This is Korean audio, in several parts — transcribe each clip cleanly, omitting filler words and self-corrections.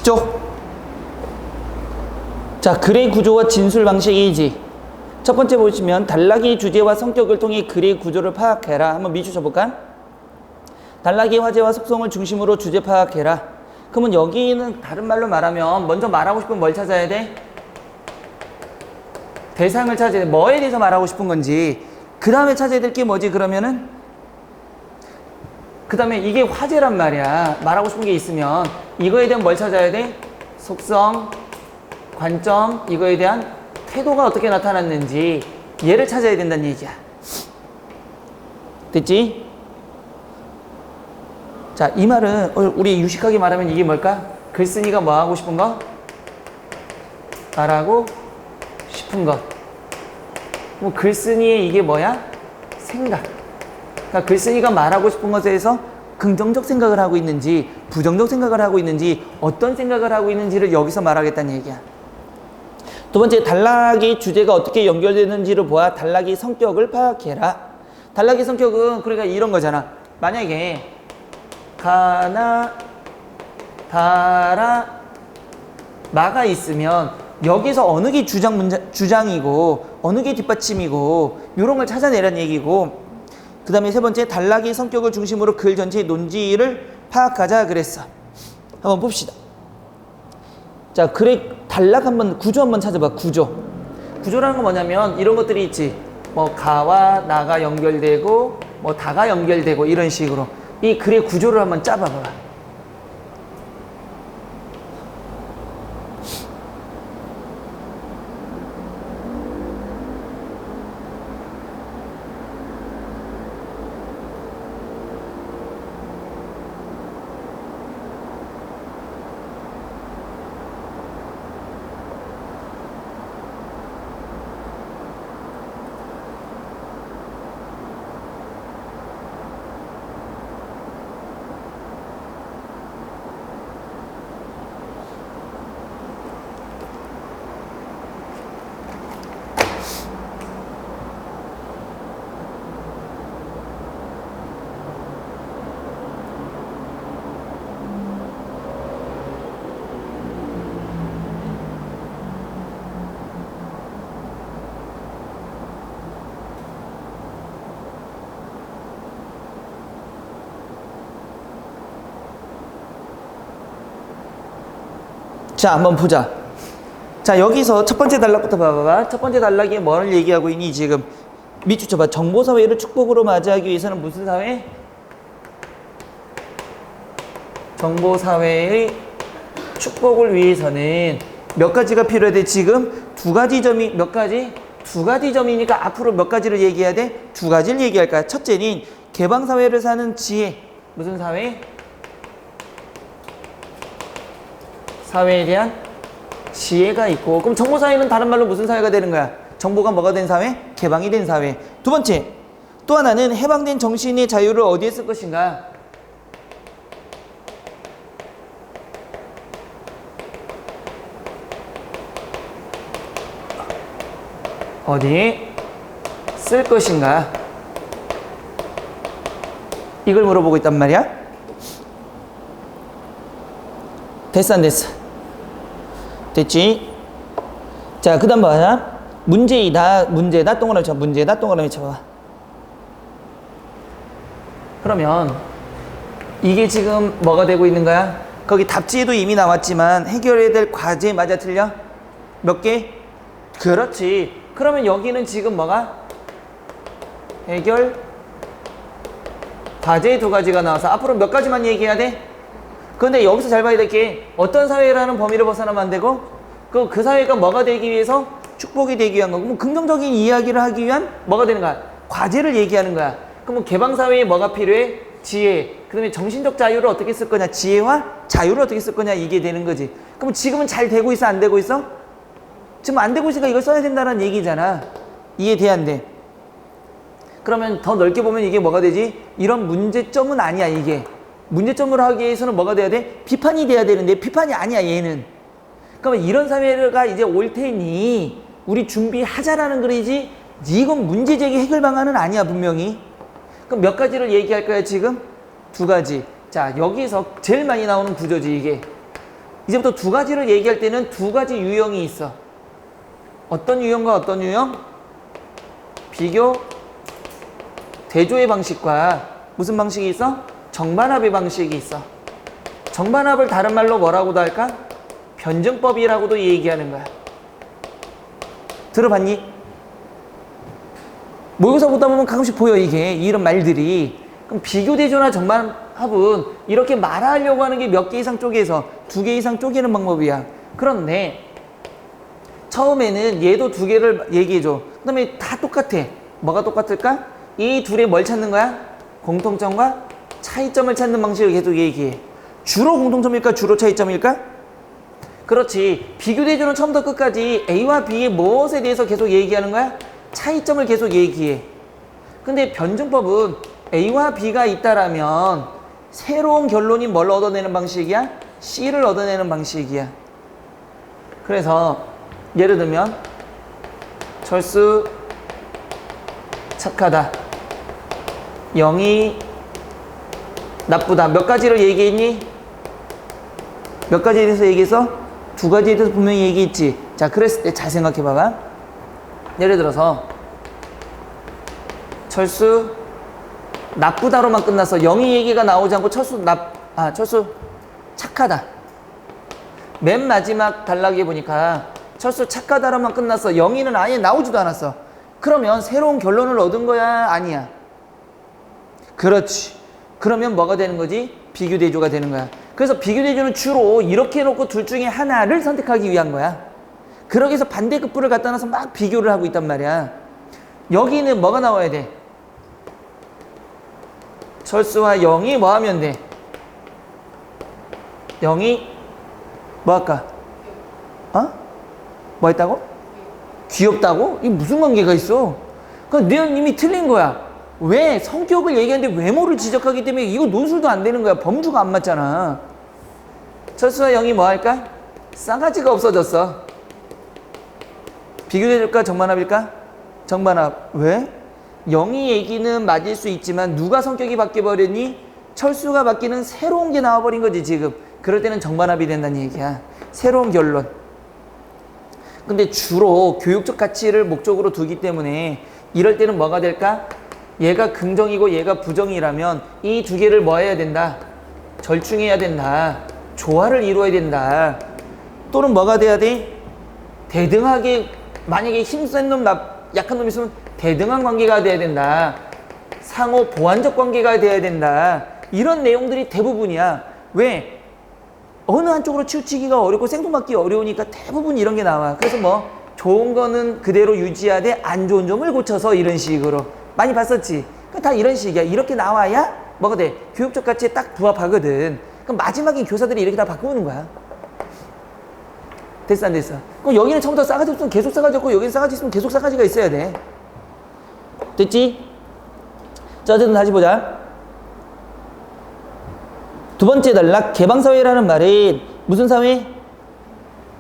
쉽죠? 자, 글의 구조와 진술 방식이지. 첫 번째 보시면 단락의 주제와 성격을 통해 글의 구조를 파악해라. 한번 미주 쳐볼까? 단락의 화제와 속성을 중심으로 주제 파악해라. 그러면 여기는 다른 말로 말하면 먼저 말하고 싶은 뭘 찾아야 돼? 대상을 찾아야 돼. 뭐에 대해서 말하고 싶은 건지. 그 다음에 찾아야 될 게 뭐지 그러면은? 그 다음에 이게 화제란 말이야. 말하고 싶은 게 있으면 이거에 대한 뭘 찾아야 돼? 속성, 관점, 이거에 대한 태도가 어떻게 나타났는지 얘를 찾아야 된다는 얘기야. 됐지? 자, 이 말은 우리 유식하게 말하면 이게 뭘까? 글쓴이가 뭐 하고 싶은 거? 말하고 싶은 것. 뭐 글쓴이의 이게 뭐야? 생각. 그러니까 글쓴이가 말하고 싶은 것에 대해서 긍정적 생각을 하고 있는지 부정적 생각을 하고 있는지 어떤 생각을 하고 있는지를 여기서 말하겠다는 얘기야. 두 번째, 단락의 주제가 어떻게 연결되는지를 보아 단락의 성격을 파악해라. 단락의 성격은 그러니까 이런 거잖아. 만약에 가나 다라 마가 있으면 여기서 어느 게 주장이고 어느 게 뒷받침이고 이런 걸 찾아내라는 얘기고, 그 다음에 세 번째, 단락의 성격을 중심으로 글 전체의 논지를 파악하자 그랬어. 한번 봅시다. 자, 글의 단락 한번, 구조 한번 찾아봐. 구조라는 건 뭐냐면 이런 것들이 있지. 뭐 가와 나가 연결되고 뭐 다가 연결되고 이런 식으로 이 글의 구조를 한번 짜봐봐. 자, 한번 보자. 자, 여기서 첫 번째 단락부터 봐봐봐. 첫 번째 단락이 뭘 얘기하고 있니 지금? 밑줄 쳐봐. 정보사회를 축복으로 맞이하기 위해서는 무슨 사회? 정보사회의 축복을 위해서는 몇 가지가 필요해? 지금 두 가지 점이 몇 가지? 두 가지 점이니까 앞으로 몇 가지를 얘기해야 돼? 두 가지를 얘기할 거야. 첫째는 개방사회를 사는 지혜. 무슨 사회? 사회에 대한 지혜가 있고. 그럼 정보사회는 다른 말로 무슨 사회가 되는 거야? 정보가 뭐가 된 사회? 개방이 된 사회. 두 번째, 또 하나는 해방된 정신의 자유를 어디에 쓸 것인가? 어디에 쓸 것인가? 이걸 물어보고 있단 말이야. 됐어 안 됐어? 됐지? 자, 그 다음 뭐야? 문제다 동그라미 쳐. 문제다 동그라미 쳐봐. 그러면 이게 지금 뭐가 되고 있는 거야? 거기 답지에도 이미 나왔지만 해결해야 될 과제 맞아 틀려? 몇 개? 그렇지. 그러면 여기는 지금 뭐가? 해결 과제 두 가지가 나와서 앞으로 몇 가지만 얘기해야 돼? 그런데 여기서 잘 봐야 될 게 어떤 사회라는 범위를 벗어나면 안 되고 그 사회가 뭐가 되기 위해서 축복이 되기 위한 거고, 긍정적인 이야기를 하기 위한 뭐가 되는 거야? 과제를 얘기하는 거야. 그럼 개방사회에 뭐가 필요해? 지혜. 그 다음에 정신적 자유를 어떻게 쓸 거냐? 지혜와 자유를 어떻게 쓸 거냐? 이게 되는 거지. 그럼 지금은 잘 되고 있어? 안 되고 있어? 지금 안 되고 있으니까 이걸 써야 된다는 얘기잖아. 이해돼 안 돼? 그러면 더 넓게 보면 이게 뭐가 되지? 이런 문제점은 아니야. 이게 문제점으로 하기 위해서는 뭐가 돼야 돼? 비판이 돼야 되는데 비판이 아니야 얘는. 그러면 이런 사회가 이제 올 테니 우리 준비하자라는 거지, 이건 문제제기 해결 방안은 아니야 분명히. 그럼 몇 가지를 얘기할 거야 지금? 두 가지. 자, 여기서 제일 많이 나오는 구조지 이게. 이제부터 두 가지를 얘기할 때는 두 가지 유형이 있어. 어떤 유형과 어떤 유형? 비교 대조의 방식과 무슨 방식이 있어? 정반합의 방식이 있어. 정반합을 다른 말로 뭐라고도 할까? 변증법이라고도 얘기하는 거야. 들어봤니? 모의고사 보다 보면 가끔씩 보여, 이게 이런 말들이. 그럼 비교 대조나 정반합은 이렇게 말하려고 하는 게 몇 개 이상 쪼개서 두 개 이상 쪼개는 방법이야. 그런데 처음에는 얘도 두 개를 얘기해줘. 그 다음에 다 똑같아. 뭐가 똑같을까? 이 둘이 뭘 찾는 거야? 공통점과 차이점을 찾는 방식을 계속 얘기해. 주로 공통점일까? 주로 차이점일까? 그렇지. 비교 대조는 처음부터 끝까지 A와 B의 무엇에 대해서 계속 얘기하는 거야? 차이점을 계속 얘기해. 근데 변증법은 A와 B가 있다라면 새로운 결론이 뭘 얻어내는 방식이야? C를 얻어내는 방식이야. 그래서 예를 들면 철수 착하다, 영이 나쁘다. 몇 가지를 얘기했니? 몇 가지에 대해서 얘기했어? 두 가지에 대해서 분명히 얘기했지. 자, 그랬을 때 잘 생각해 봐봐. 예를 들어서 철수 나쁘다로만 끝났어. 영희 얘기가 나오지 않고 철수 착하다. 맨 마지막 단락에 보니까 철수 착하다로만 끝났어. 영희는 아예 나오지도 않았어. 그러면 새로운 결론을 얻은 거야? 아니야? 그렇지. 그러면 뭐가 되는 거지? 비교대조가 되는 거야. 그래서 비교대조는 주로 이렇게 해놓고 둘 중에 하나를 선택하기 위한 거야. 그러기 위해서 반대급부를 갖다 놔서 막 비교를 하고 있단 말이야. 여기는 뭐가 나와야 돼? 철수와 영이 뭐 하면 돼? 영이 뭐 할까? 뭐 했다고? 귀엽다고? 이게 무슨 관계가 있어? 그러니까 내용님이 틀린 거야. 왜? 성격을 얘기하는데 외모를 지적하기 때문에 이거 논술도 안 되는 거야. 범주가 안 맞잖아. 철수와 영이 뭐 할까? 싸가지가 없어졌어. 비교대조일까? 정반합일까? 정반합. 왜? 영희 얘기는 맞을 수 있지만 누가 성격이 바뀌어버렸니? 철수가 바뀌는 새로운 게 나와버린 거지 지금. 그럴 때는 정반합이 된다는 얘기야. 새로운 결론. 근데 주로 교육적 가치를 목적으로 두기 때문에 이럴 때는 뭐가 될까? 얘가 긍정이고 얘가 부정이라면 이 두 개를 뭐 해야 된다? 절충해야 된다. 조화를 이루어야 된다. 또는 뭐가 돼야 돼? 대등하게, 만약에 힘센 놈, 약한 놈 있으면 대등한 관계가 돼야 된다. 상호 보완적 관계가 돼야 된다. 이런 내용들이 대부분이야. 왜? 어느 한쪽으로 치우치기가 어렵고 생뚱맞기 어려우니까 대부분 이런 게 나와. 그래서 뭐 좋은 거는 그대로 유지하되 안 좋은 점을 고쳐서 이런 식으로 많이 봤었지. 다 이런 식이야. 이렇게 나와야 뭐가 돼? 교육적 가치에 딱 부합하거든. 그럼 마지막에 교사들이 이렇게 다 바꾸는 거야. 됐어 안 됐어? 그럼 여기는 처음부터 싸가지 없으면 계속 싸가지 없고 여기는 싸가지 있으면 계속 싸가지가 있어야 돼. 됐지? 자, 어쨌든 다시 보자. 두 번째 단락, 개방사회라는 말은 무슨 사회?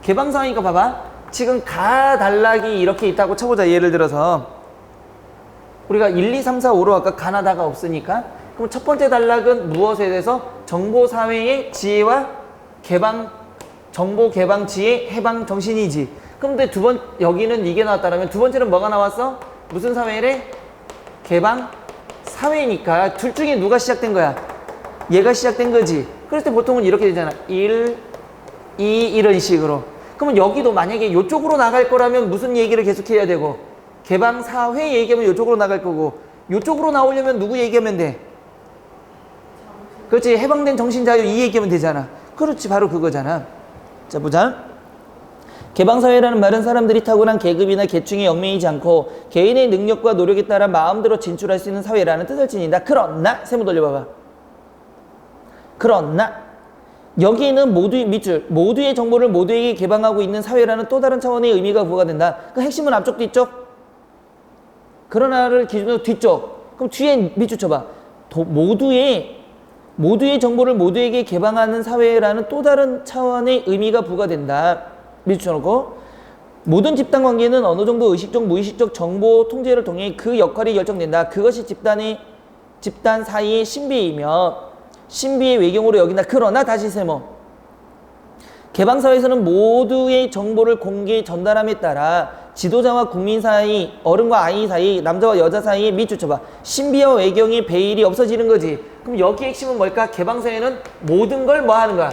개방사회니까 봐봐. 지금 가 단락이 이렇게 있다고 쳐보자. 예를 들어서 우리가 1, 2, 3, 4, 5로 아까 가나다가 없으니까 그럼 첫 번째 단락은 무엇에 대해서? 정보사회의 지혜와 개방, 정보 개방 지혜, 해방 정신이지. 그런데 여기는 이게 나왔다면 두 번째는 뭐가 나왔어? 무슨 사회래? 개방 사회니까 둘 중에 누가 시작된 거야? 얘가 시작된 거지. 그럴 때 보통은 이렇게 되잖아. 1, 2 이런 식으로. 그러면 여기도 만약에 이쪽으로 나갈 거라면 무슨 얘기를 계속 해야 되고, 개방 사회 얘기하면 이쪽으로 나갈 거고, 이쪽으로 나오려면 누구 얘기하면 돼? 그렇지. 해방된 정신자유 이 얘기하면 되잖아. 그렇지. 바로 그거잖아. 자, 보자. 개방사회라는 말은 사람들이 타고난 계급이나 계층에 얽매이지 않고 개인의 능력과 노력에 따라 마음대로 진출할 수 있는 사회라는 뜻을 지닌다. 그러나 세모 돌려봐봐. 그러나 여기에는 밑줄 모두의 정보를 모두에게 개방하고 있는 사회라는 또 다른 차원의 의미가 부여가 된다. 그 핵심은 앞쪽 뒤쪽? 그러나를 기준으로 뒤쪽. 그럼 뒤에 밑줄 쳐봐. 모두의 정보를 모두에게 개방하는 사회라는 또 다른 차원의 의미가 부과된다. 밑줄 쳐놓고 모든 집단 관계는 어느 정도 의식적, 무의식적 정보 통제를 통해 그 역할이 결정된다. 그것이 집단 사이의 신비이며 신비의 외경으로 여긴다. 그러나 다시 세모. 개방사회에서는 모두의 정보를 공개 전달함에 따라 지도자와 국민 사이, 어른과 아이 사이, 남자와 여자 사이에 밑줄쳐봐. 신비와 외경의 배일이 없어지는 거지. 그럼 여기 핵심은 뭘까? 개방사회는 모든 걸 뭐 하는 거야?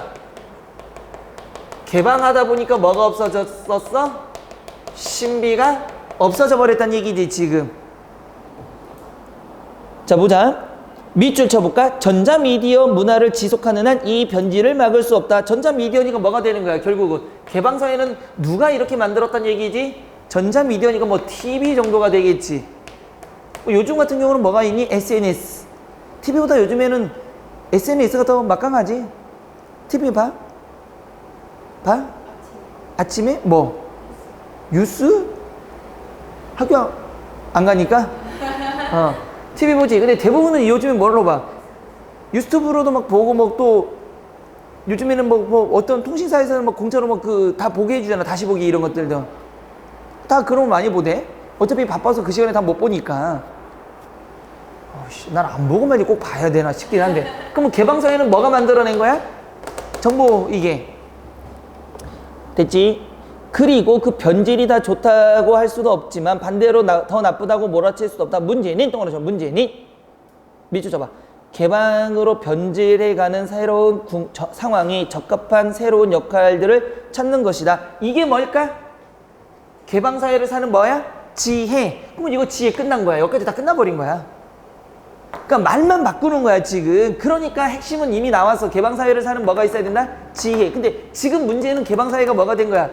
개방하다 보니까 뭐가 없어졌었어? 신비가 없어져 버렸다는 얘기지 지금. 자 보자. 밑줄 쳐볼까? 전자미디어 문화를 지속하는 한 이 변질을 막을 수 없다. 전자미디어니까 뭐가 되는 거야? 결국은 개방사회는 누가 이렇게 만들었다는 얘기지? 전자미디어니까 뭐 TV 정도가 되겠지. 요즘 같은 경우는 뭐가 있니? SNS. TV보다 요즘에는 SNS가 더 막강하지. TV 봐? 봐? 아침에 뭐? 뉴스? 학교 안 가니까? TV 보지. 근데 대부분은 요즘에 뭘로 봐? 유튜브로도 막 보고 뭐 또 요즘에는 뭐 어떤 통신사에서는 막 공짜로 막 그 다 보게 해주잖아. 다시 보기 이런 것들도. 다 그런 거 많이 보대. 어차피 바빠서 그 시간에 다 못 보니까. 난 안 보고만 꼭 봐야 되나 싶긴 한데. 그럼 개방사회는 뭐가 만들어낸 거야? 정보 이게. 됐지? 그리고 그 변질이 다 좋다고 할 수도 없지만 반대로 더 나쁘다고 몰아칠 수도 없다. 문제는 동그라미 쳐. 문제는 밑줄 쳐봐. 개방으로 변질해가는 새로운 상황이 적합한 새로운 역할들을 찾는 것이다. 이게 뭘까? 개방사회를 사는 뭐야? 지혜. 그러면 이거 지혜 끝난 거야. 여기까지 다 끝나버린 거야. 그러니까 말만 바꾸는 거야 지금. 그러니까 핵심은 이미 나와서 개방사회를 사는 뭐가 있어야 된다? 지혜. 근데 지금 문제는 개방사회가 뭐가 된 거야?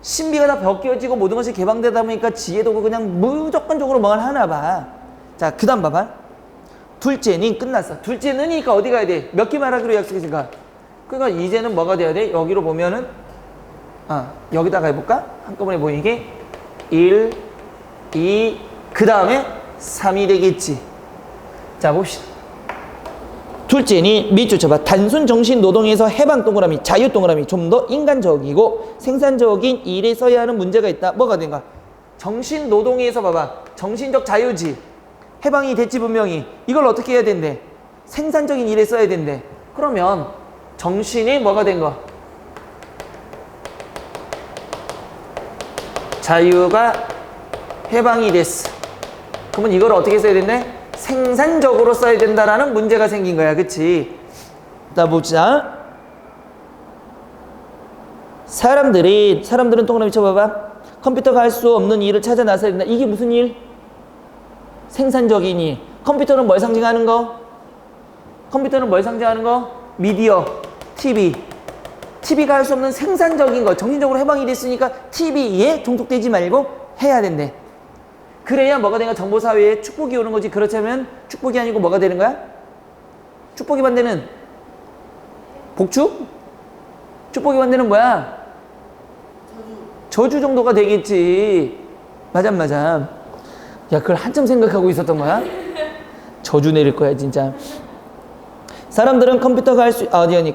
신비가 다 벗겨지고 모든 것이 개방되다 보니까 지혜도 그냥 무조건적으로 뭘 하나 봐. 자, 그 다음 봐봐. 둘째는 끝났어. 둘째는이니까 어디 가야 돼? 몇 개 말하기로 약속했으니까. 그러니까 이제는 뭐가 돼야 돼? 여기로 보면은 여기다가 해볼까? 한꺼번에 보이게 1, 2, 그 다음에 3이 되겠지. 자, 봅시다. 둘째는 밑줄 쳐봐. 단순 정신 노동에서 해방 동그라미, 자유 동그라미, 좀 더 인간적이고 생산적인 일에 써야 하는 문제가 있다. 뭐가 된가? 정신 노동에서 봐봐. 정신적 자유지. 해방이 됐지 분명히. 이걸 어떻게 해야 된대? 생산적인 일에 써야 된대. 그러면 정신이 뭐가 된 거? 자유가 해방이 됐어. 그러면 이걸 어떻게 써야 된대? 생산적으로 써야 된다라는 문제가 생긴 거야. 그치? 자, 보자. 사람들은 동그라미 쳐봐봐. 컴퓨터가 할 수 없는 일을 찾아 나서야 된다. 이게 무슨 일? 생산적인 일. 컴퓨터는 뭘 상징하는 거? 컴퓨터는 뭘 상징하는 거? 미디어, TV. TV가 할 수 없는 생산적인 거. 정신적으로 해방이 됐으니까 TV에 종속되지 말고 해야 된대. 그래야 뭐가 되는 거야? 정보사회에 축복이 오는 거지. 그렇지 않으면 축복이 아니고 뭐가 되는 거야? 축복이 반대는 복축? 축복이 반대는 뭐야? 저주 정도가 되겠지. 맞아. 야, 그걸 한참 생각하고 있었던 거야? 저주 내릴 거야 진짜. 사람들은 컴퓨터가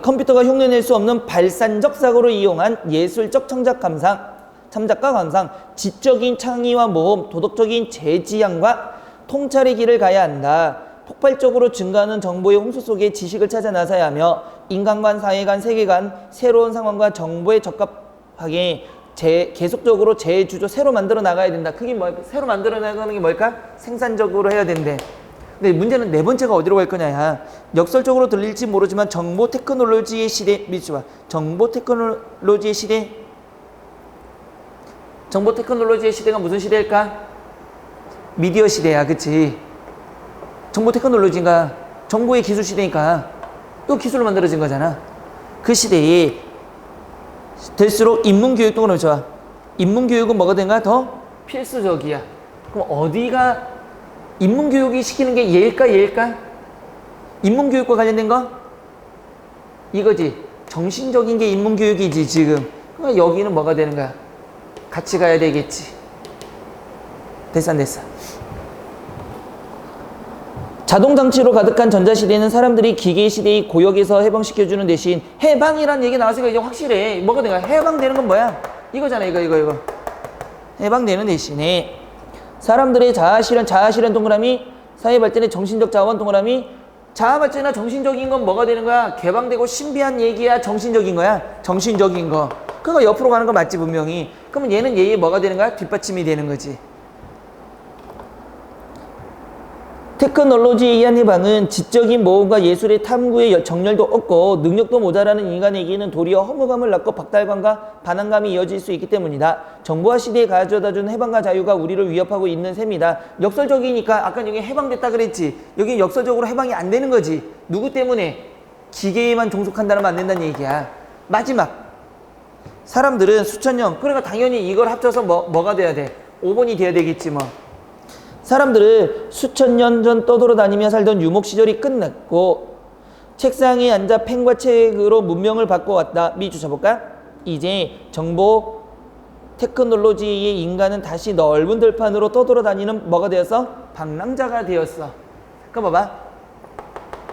컴퓨터가 흉내낼 수 없는 발산적 사고를 이용한 예술적 참작과 감상, 지적인 창의와 모험, 도덕적인 재지향과 통찰의 길을 가야 한다. 폭발적으로 증가하는 정보의 홍수 속에 지식을 찾아 나서야 하며 인간 간, 사회 간, 세계 간 새로운 상황과 정보에 적합하게 계속적으로 재주조 새로 만들어 나가야 된다. 그게 뭘까? 새로 만들어 나가는 게 뭘까? 생산적으로 해야 된대. 근데 문제는 네 번째가 어디로 갈 거냐. 역설적으로 들릴지 모르지만 정보 테크놀로지의 시대. 미치봐. 정보 테크놀로지의 시대. 정보 테크놀로지의 시대가 무슨 시대일까? 미디어 시대야. 그치? 정보 테크놀로지인가? 정보의 기술 시대니까 또 기술로 만들어진 거잖아. 그 시대에 될수록 인문교육도 그렇죠. 인문교육은 뭐가 된가? 더 필수적이야. 그럼 어디가 인문교육이 시키는 게 얘일까? 인문교육과 관련된 거? 이거지. 정신적인 게 인문교육이지 지금. 그럼 여기는 뭐가 되는 거야? 같이 가야 되겠지. 됐어 안 됐어? 자동장치로 가득한 전자시대는 사람들이 기계시대의 고역에서 해방시켜주는 대신 해방이란 얘기 나왔으니까 이제 확실해. 뭐가 된가? 해방되는 건 뭐야? 이거잖아. 이거. 해방되는 대신에 사람들의 자아실현 동그라미, 사회발전의 정신적 자원 동그라미, 자아발전이나 정신적인 건 뭐가 되는 거야? 개방되고 신비한 얘기야? 정신적인 거야? 정신적인 거. 그거 옆으로 가는 거 맞지 분명히. 그러면 얘는 얘의 뭐가 되는 거야? 뒷받침이 되는 거지. 테크놀로지에 의한 해방은 지적인 모험과 예술의 탐구의 정열도 없고 능력도 모자라는 인간에게는 도리어 허무감을 낳고 박탈감과 반항감이 이어질 수 있기 때문이다. 정보화 시대에 가져다준 해방과 자유가 우리를 위협하고 있는 셈이다. 역설적이니까 아까 여기 해방됐다 그랬지. 여기 역설적으로 해방이 안 되는 거지. 누구 때문에? 기계에만 종속한다면 안 된다는 얘기야. 마지막. 사람들은 수천 년, 그러니까 당연히 이걸 합쳐서 뭐가 돼야 돼? 5번이 돼야 되겠지 뭐. 사람들은 수천 년 전 떠돌아다니며 살던 유목 시절이 끝났고 책상에 앉아 펜과 책으로 문명을 바꿔왔다. 미주 쳐볼까? 이제 정보 테크놀로지의 인간은 다시 넓은 들판으로 떠돌아다니는 뭐가 되었어? 방랑자가 되었어. 그럼 봐봐.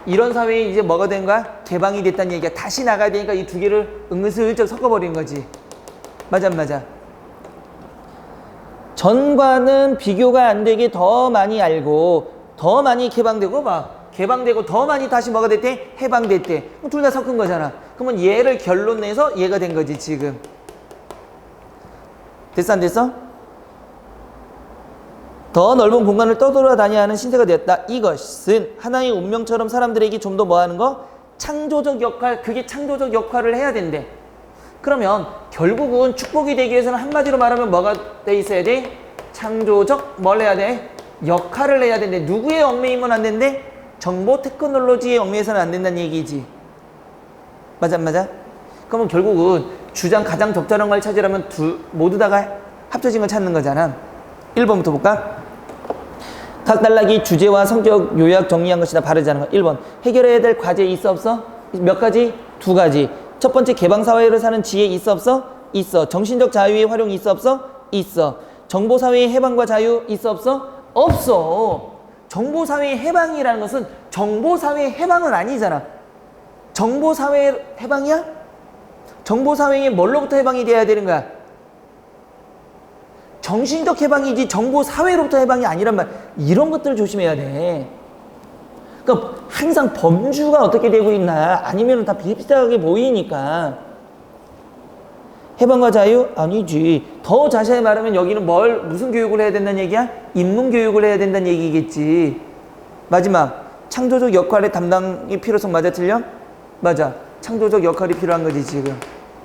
이런 사회에 이제 뭐가 된 거야? 개방이 됐다는 얘기야. 다시 나가야 되니까 이 두 개를 은근슬쩍 섞어버린 거지. 맞아 안 맞아? 전과는 비교가 안 되게 더 많이 알고 더 많이 개방되고 개방되고 더 많이 다시 뭐가 됐대? 해방됐대. 둘 다 섞은 거잖아. 그러면 얘를 결론 내서 얘가 된 거지 지금. 됐어 안 됐어? 더 넓은 공간을 떠돌아다녀야 하는 신세가 되었다. 이것은 하나의 운명처럼 사람들에게 좀 더 뭐 하는 거? 창조적 역할, 그게 창조적 역할을 해야 된대. 그러면 결국은 축복이 되기 위해서는 한마디로 말하면 뭐가 돼 있어야 돼? 창조적 뭘 해야 돼? 역할을 해야 된대. 누구의 얽매이면 안 된대? 정보 테크놀로지의 얽매여서는 안 된다는 얘기지. 맞아 안 맞아? 그러면 결국은 주장 가장 적절한 걸 찾으려면 모두 다가 합쳐진 걸 찾는 거잖아. 1번부터 볼까? 각 단락이 주제와 성격 요약 정리한 것이나 바르지 않은 것. 1번 해결해야 될 과제 있어 없어? 몇 가지? 2가지. 첫 번째 개방사회를 사는 지혜 있어 없어? 있어. 정신적 자유의 활용이 있어 없어? 있어. 정보사회의 해방과 자유 있어 없어? 없어. 정보사회의 해방이라는 것은 정보사회의 해방은 아니잖아. 정보사회 해방이야? 정보사회에 뭘로부터 해방이 돼야 되는 거야? 정신적 해방이지 정보사회로부터 해방이 아니란 말. 이런 것들을 조심해야 돼. 그러니까 항상 범주가 어떻게 되고 있나 아니면 다 비슷하게 보이니까. 해방과 자유? 아니지. 더 자세히 말하면 여기는 무슨 교육을 해야 된다는 얘기야? 인문 교육을 해야 된다는 얘기겠지. 마지막 창조적 역할의 담당의 필요성 맞아 틀려? 맞아. 창조적 역할이 필요한 거지 지금.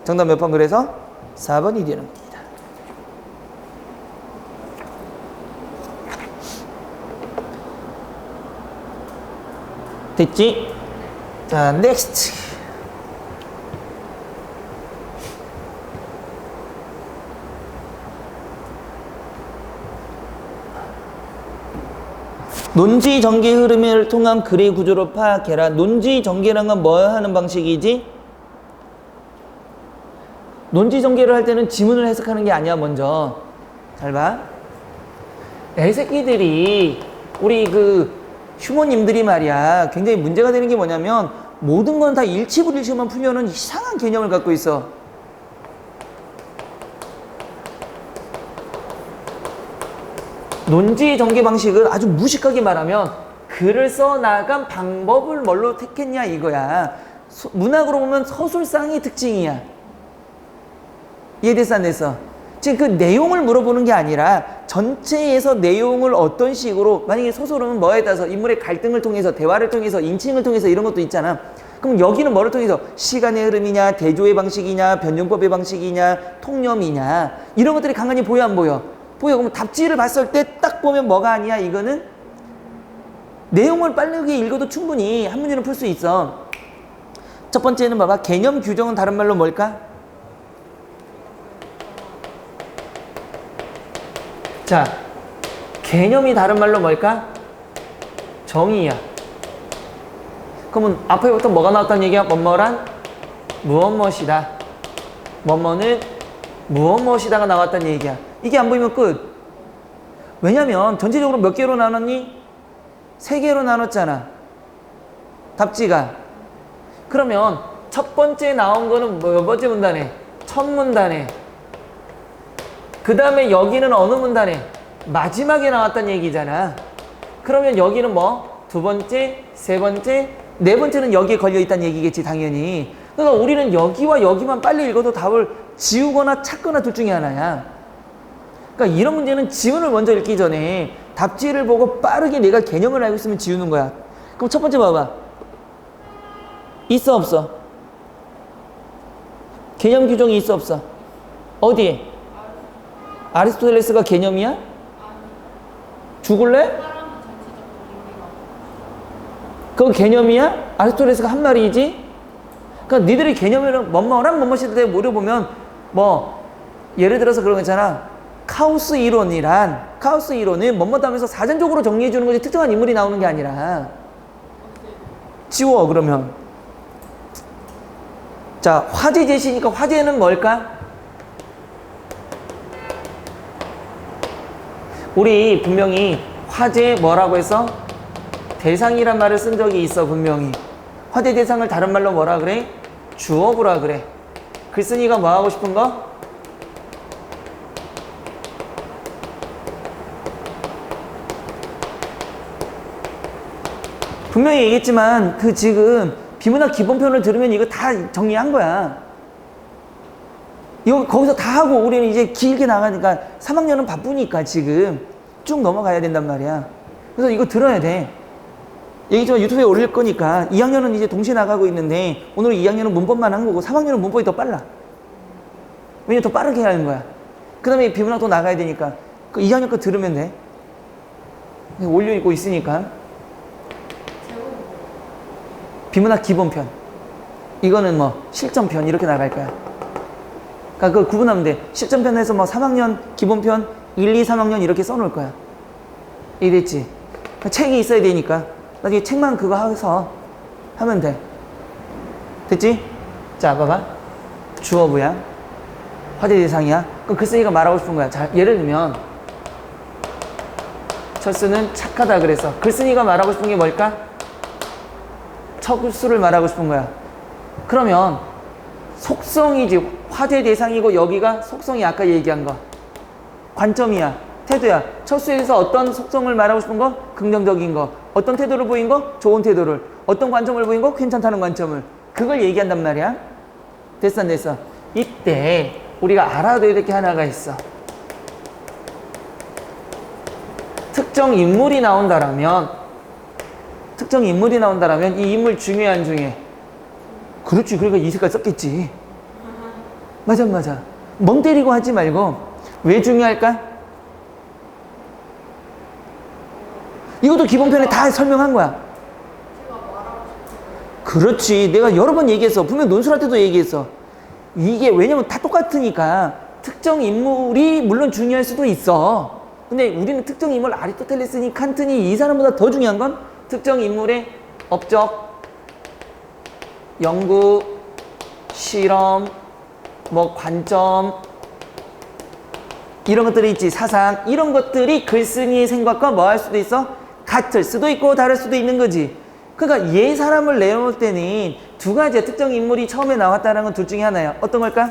정답 몇 번 그래서? 4번이 되는 겁니다. 됐지? 자, 넥스트. 논지 전개 흐름을 통한 글의 구조를 파악해라. 논지 전개란 건 뭐 하는 방식이지? 논지 전개를 할 때는 지문을 해석하는 게 아니야, 먼저. 잘 봐. 애새끼들이 우리 휴모님들이 말이야 굉장히 문제가 되는 게 뭐냐면 모든 건 다 일치불일치만 풀면은 이상한 개념을 갖고 있어. 논지 전개 방식은 아주 무식하게 말하면 글을 써나간 방법을 뭘로 택했냐 이거야. 문학으로 보면 서술상의 특징이야. 이해됐어 안 됐어? 지금 그 내용을 물어보는 게 아니라 전체에서 내용을 어떤 식으로, 만약에 소설은 뭐에 따라서 인물의 갈등을 통해서, 대화를 통해서, 인칭을 통해서 이런 것도 있잖아. 그럼 여기는 뭐를 통해서? 시간의 흐름이냐, 대조의 방식이냐, 변증법의 방식이냐, 통념이냐, 이런 것들이 강한히 보여 안 보여? 보여. 그럼 답지를 봤을 때 딱 보면 뭐가 아니야? 이거는 내용을 빠르게 읽어도 충분히 한 문제는 풀 수 있어. 첫 번째는 봐봐. 개념 규정은 다른 말로 뭘까? 자, 개념이 다른 말로 뭘까? 정의야. 그러면 앞에부터 뭐가 나왔다는 얘기야? 뭐뭐란? 무엇무엇이다. 뭐뭐는 무엇무엇이다가 나왔다는 얘기야. 이게 안 보이면 끝. 왜냐면 전체적으로 몇 개로 나눴니? 3개로 나눴잖아. 답지가. 그러면 첫 번째 나온 거는 몇 번째 문단에? 첫 문단에. 그 다음에 여기는 어느 문단에? 마지막에 나왔다는 얘기잖아. 그러면 여기는 뭐? 두 번째, 세 번째, 네 번째는 여기에 걸려있다는 얘기겠지 당연히. 그러니까 우리는 여기와 여기만 빨리 읽어도 답을 지우거나 찾거나 둘 중에 하나야. 그러니까 이런 문제는 지문을 먼저 읽기 전에 답지를 보고 빠르게 내가 개념을 알고 있으면 지우는 거야. 그럼 첫 번째 봐봐. 있어 없어? 개념 규정이 있어 없어? 어디에? 아리스토텔레스가 개념이야? 죽을래? 그거 개념이야? 아리스토텔레스가 한 말이지? 그러니까 니들이 개념을 뭐뭐랑 뭐뭐시대 때 물어보면 뭐 예를 들어서 그런 거 있잖아. 카오스 이론은 뭐뭐다 하면서 사전적으로 정리해 주는 거지 특정한 인물이 나오는 게 아니라. 지워 그러면. 자, 화제 제시니까 화제는 뭘까? 우리 분명히 화제 뭐라고 해서 대상이란 말을 쓴 적이 있어. 분명히 화제 대상을 다른 말로 뭐라 그래? 주어부라 그래. 글쓴이가 뭐 하고 싶은 거? 분명히 얘기했지만 그 지금 비문학 기본편을 들으면 이거 다 정리한 거야. 이거 거기서 다 하고 우리는 이제 길게 나가니까 3학년은 바쁘니까 지금 쭉 넘어가야 된단 말이야. 그래서 이거 들어야 돼. 얘기지만 유튜브에 올릴 거니까 2학년은 이제 동시에 나가고 있는데 오늘 2학년은 문법만 한 거고 3학년은 문법이 더 빨라. 왜냐면 더 빠르게 해야 하는 거야. 그 다음에 비문학 또 나가야 되니까 그 2학년 거 들으면 돼. 올려있고 있으니까. 비문학 기본편. 이거는 뭐 실전편 이렇게 나갈 거야. 그러니까 그걸 구분하면 돼. 실전편에서 뭐 3학년 기본편 1, 2, 3학년 이렇게 써놓을 거야. 이랬지. 그러니까 책이 있어야 되니까 나중에 책만 그거 해서 하면 돼. 됐지? 자, 봐봐. 주어부야. 화제 대상이야. 그럼 글쓴이가 말하고 싶은 거야. 자, 예를 들면 철수는 착하다 그래서 글쓴이가 말하고 싶은 게 뭘까? 철수를 말하고 싶은 거야. 그러면 속성이지. 화제 대상이고 여기가 속성이 아까 얘기한 거. 관점이야. 태도야. 철수에 대해서 어떤 속성을 말하고 싶은 거? 긍정적인 거. 어떤 태도를 보인 거? 좋은 태도를. 어떤 관점을 보인 거? 괜찮다는 관점을. 그걸 얘기한단 말이야. 됐어 안 됐어? 이때 우리가 알아둬야 될 게 하나가 있어. 특정 인물이 나온다라면 이 인물 중요해 안 중요해? 그렇지. 그러니까 이 색깔 썼겠지. 맞아. 멍 때리고 하지 말고. 왜 중요할까? 이것도 기본편에 다 설명한 거야. 그렇지. 내가 여러 번 얘기했어. 분명 논술할 때도 얘기했어. 이게 왜냐면 다 똑같으니까 특정 인물이 물론 중요할 수도 있어. 근데 우리는 특정 인물 아리스토텔레스니 칸트니 이 사람보다 더 중요한 건 특정 인물의 업적, 연구, 실험, 뭐 관점 이런 것들이 있지. 사상 이런 것들이 글쓴이의 생각과 뭐 할 수도 있어? 같을 수도 있고 다를 수도 있는 거지. 그러니까 얘 사람을 내놓을 때는 두 가지야. 특정 인물이 처음에 나왔다는 건 둘 중에 하나야. 어떤 걸까?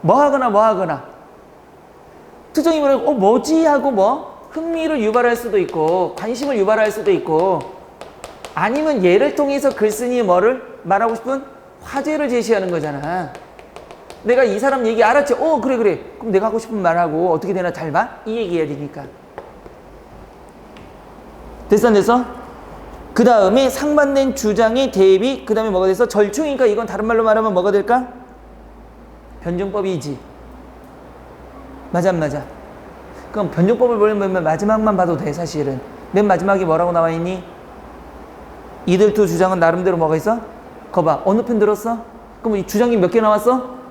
뭐 하거나 특정 인물을 뭐지 하고 뭐 흥미를 유발할 수도 있고 관심을 유발할 수도 있고 아니면 얘를 통해서 글쓴이 뭐를 말하고 싶은 화제를 제시하는 거잖아. 내가 이 사람 얘기 알았지? 그래. 그럼 내가 하고 싶은 말하고 어떻게 되나 잘 봐? 이 얘기해야 되니까. 됐어 안 됐어? 그 다음에 상반된 주장의 대비, 그 다음에 뭐가 됐어? 절충이니까 이건 다른 말로 말하면 뭐가 될까? 변증법이지. 맞아 안 맞아? 그럼 변증법을 보려면 마지막만 봐도 돼. 사실은 맨 마지막에 뭐라고 나와 있니? 이들 두 주장은 나름대로 뭐가 있어? 거봐. 어느 편 들었어? 그럼 이 주장이 몇 개 나왔어?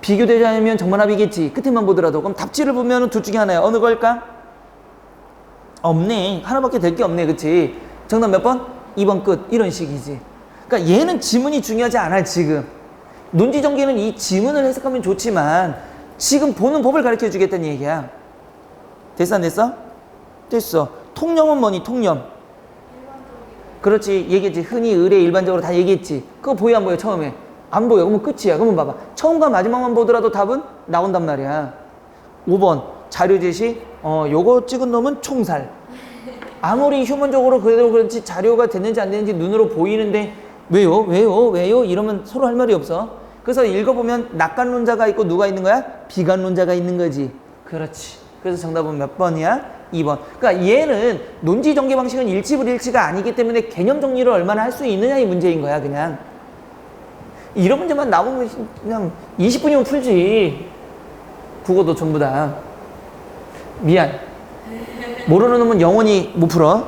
비교되지 않으면 정만합이겠지. 끝에만 보더라도. 그럼 답지를 보면 둘 중에 하나야. 어느 걸까? 없네. 하나밖에 될 게 없네. 그치? 정답 몇 번? 2번 끝. 이런 식이지. 그러니까 얘는 지문이 중요하지 않아. 지금 논지전개는 이 지문을 해석하면 좋지만 지금 보는 법을 가르쳐 주겠다는 얘기야. 됐어 안 됐어? 됐어. 통념은 뭐니? 통념. 그렇지. 얘기했지. 흔히 의례 일반적으로 다 얘기했지. 그거 보여 안 보여? 처음에 안 보여. 그러면 끝이야. 그러면 봐봐. 처음과 마지막만 보더라도 답은 나온단 말이야. 5번 자료 제시. 요거 찍은 놈은 총살. 아무리 휴먼적으로 그래도 그렇지 자료가 됐는지 안 됐는지 눈으로 보이는데 왜요? 이러면 서로 할 말이 없어. 그래서 읽어보면 낙관론자가 있고 누가 있는 거야? 비관론자가 있는 거지. 그렇지. 그래서 정답은 몇 번이야? 2번. 그러니까 얘는 논지 전개 방식은 일치불일치가 아니기 때문에 개념 정리를 얼마나 할 수 있느냐 이 문제인 거야 그냥. 이런 문제만 나오면 그냥 20분이면 풀지. 국어도 전부 다. 미안. 모르는 놈은 영원히 못 풀어.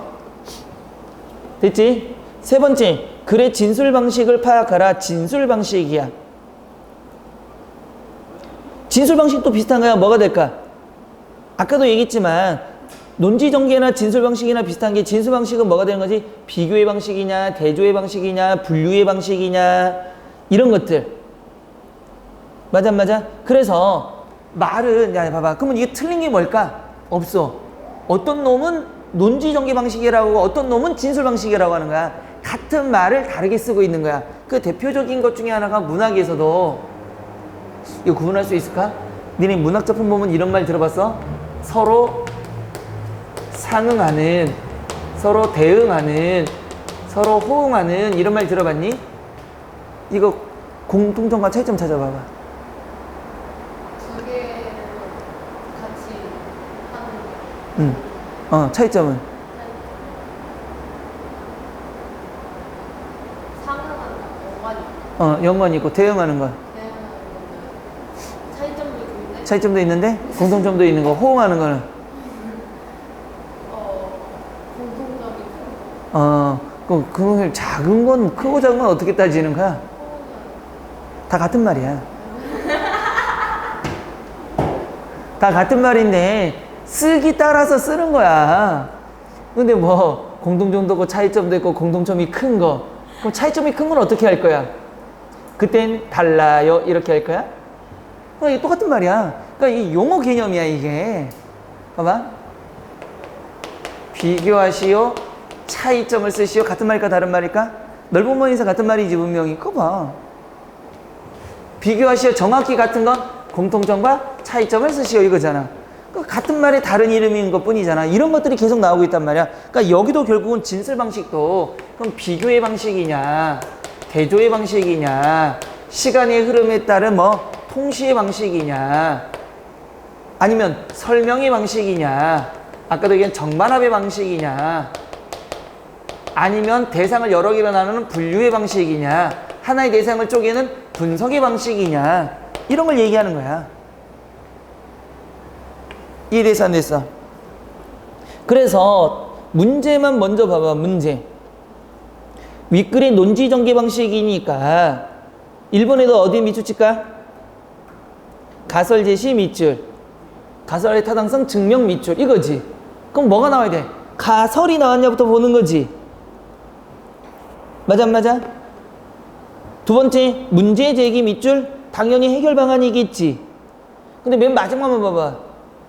됐지? 세 번째, 글의 진술 방식을 파악하라. 진술 방식이야. 진술 방식도 비슷한 거야. 뭐가 될까? 아까도 얘기했지만 논지 전개나 진술 방식이나 비슷한 게 진술 방식은 뭐가 되는 거지? 비교의 방식이냐, 대조의 방식이냐, 분류의 방식이냐 이런 것들. 맞아. 그래서 말은 야 봐봐. 그러면 이게 틀린 게 뭘까? 없어. 어떤 놈은 논지 전개 방식이라고 하고 어떤 놈은 진술 방식이라고 하는 거야. 같은 말을 다르게 쓰고 있는 거야. 그 대표적인 것 중에 하나가 문학에서도 이거 구분할 수 있을까? 니네 문학 작품 보면 이런 말 들어봤어? 서로 상응하는, 서로 대응하는, 서로 호응하는 이런 말 들어봤니? 이거 공통점과 차이점 찾아봐봐. 두 개를 같이 하는 게. 차이점은? 상응한다, 연관이. 연관이 있고 대응하는 거. 대응하는 거는 차이점도 있는데. 차이점도 있는데 공통점도 있는 거. 호응하는 거는? 공통점이 큰 거. 그 작은 건 크고 작은 건 어떻게 따지는 거야? 다 같은 말이야. 다 같은 말인데 쓰기 따라서 쓰는 거야. 근데 뭐 공통점도 있고 차이점도 있고 공통점이 큰 거. 그럼 차이점이 큰 건 어떻게 할 거야? 그땐 달라요 이렇게 할 거야? 이게 똑같은 말이야. 그러니까 이 용어 개념이야 이게. 봐봐. 비교하시오, 차이점을 쓰시오. 같은 말일까 다른 말일까? 넓은 범위에서 같은 말이지 분명히. 그거 봐. 비교하시오 정확히 같은 건 공통점과 차이점을 쓰시오 이거잖아. 같은 말의 다른 이름인 것 뿐이잖아. 이런 것들이 계속 나오고 있단 말이야. 그러니까 여기도 결국은 진술 방식도 그럼 비교의 방식이냐, 대조의 방식이냐, 시간의 흐름에 따른 뭐 통시의 방식이냐, 아니면 설명의 방식이냐, 아까도 얘기한 정반합의 방식이냐, 아니면 대상을 여러 개로 나누는 분류의 방식이냐, 하나의 대상을 쪼개는 분석의 방식이냐, 이런 걸 얘기하는 거야. 이해됐어 안 됐어? 그래서 문제만 먼저 봐봐. 문제. 윗글의 논지 전개 방식이니까 1번에도 어디 밑줄 칠까? 가설 제시 밑줄, 가설의 타당성 증명 밑줄 이거지. 그럼 뭐가 나와야 돼? 가설이 나왔냐부터 보는 거지. 맞아 안 맞아? 두 번째 문제 제기 밑줄, 당연히 해결 방안이겠지. 근데 맨 마지막만 봐봐.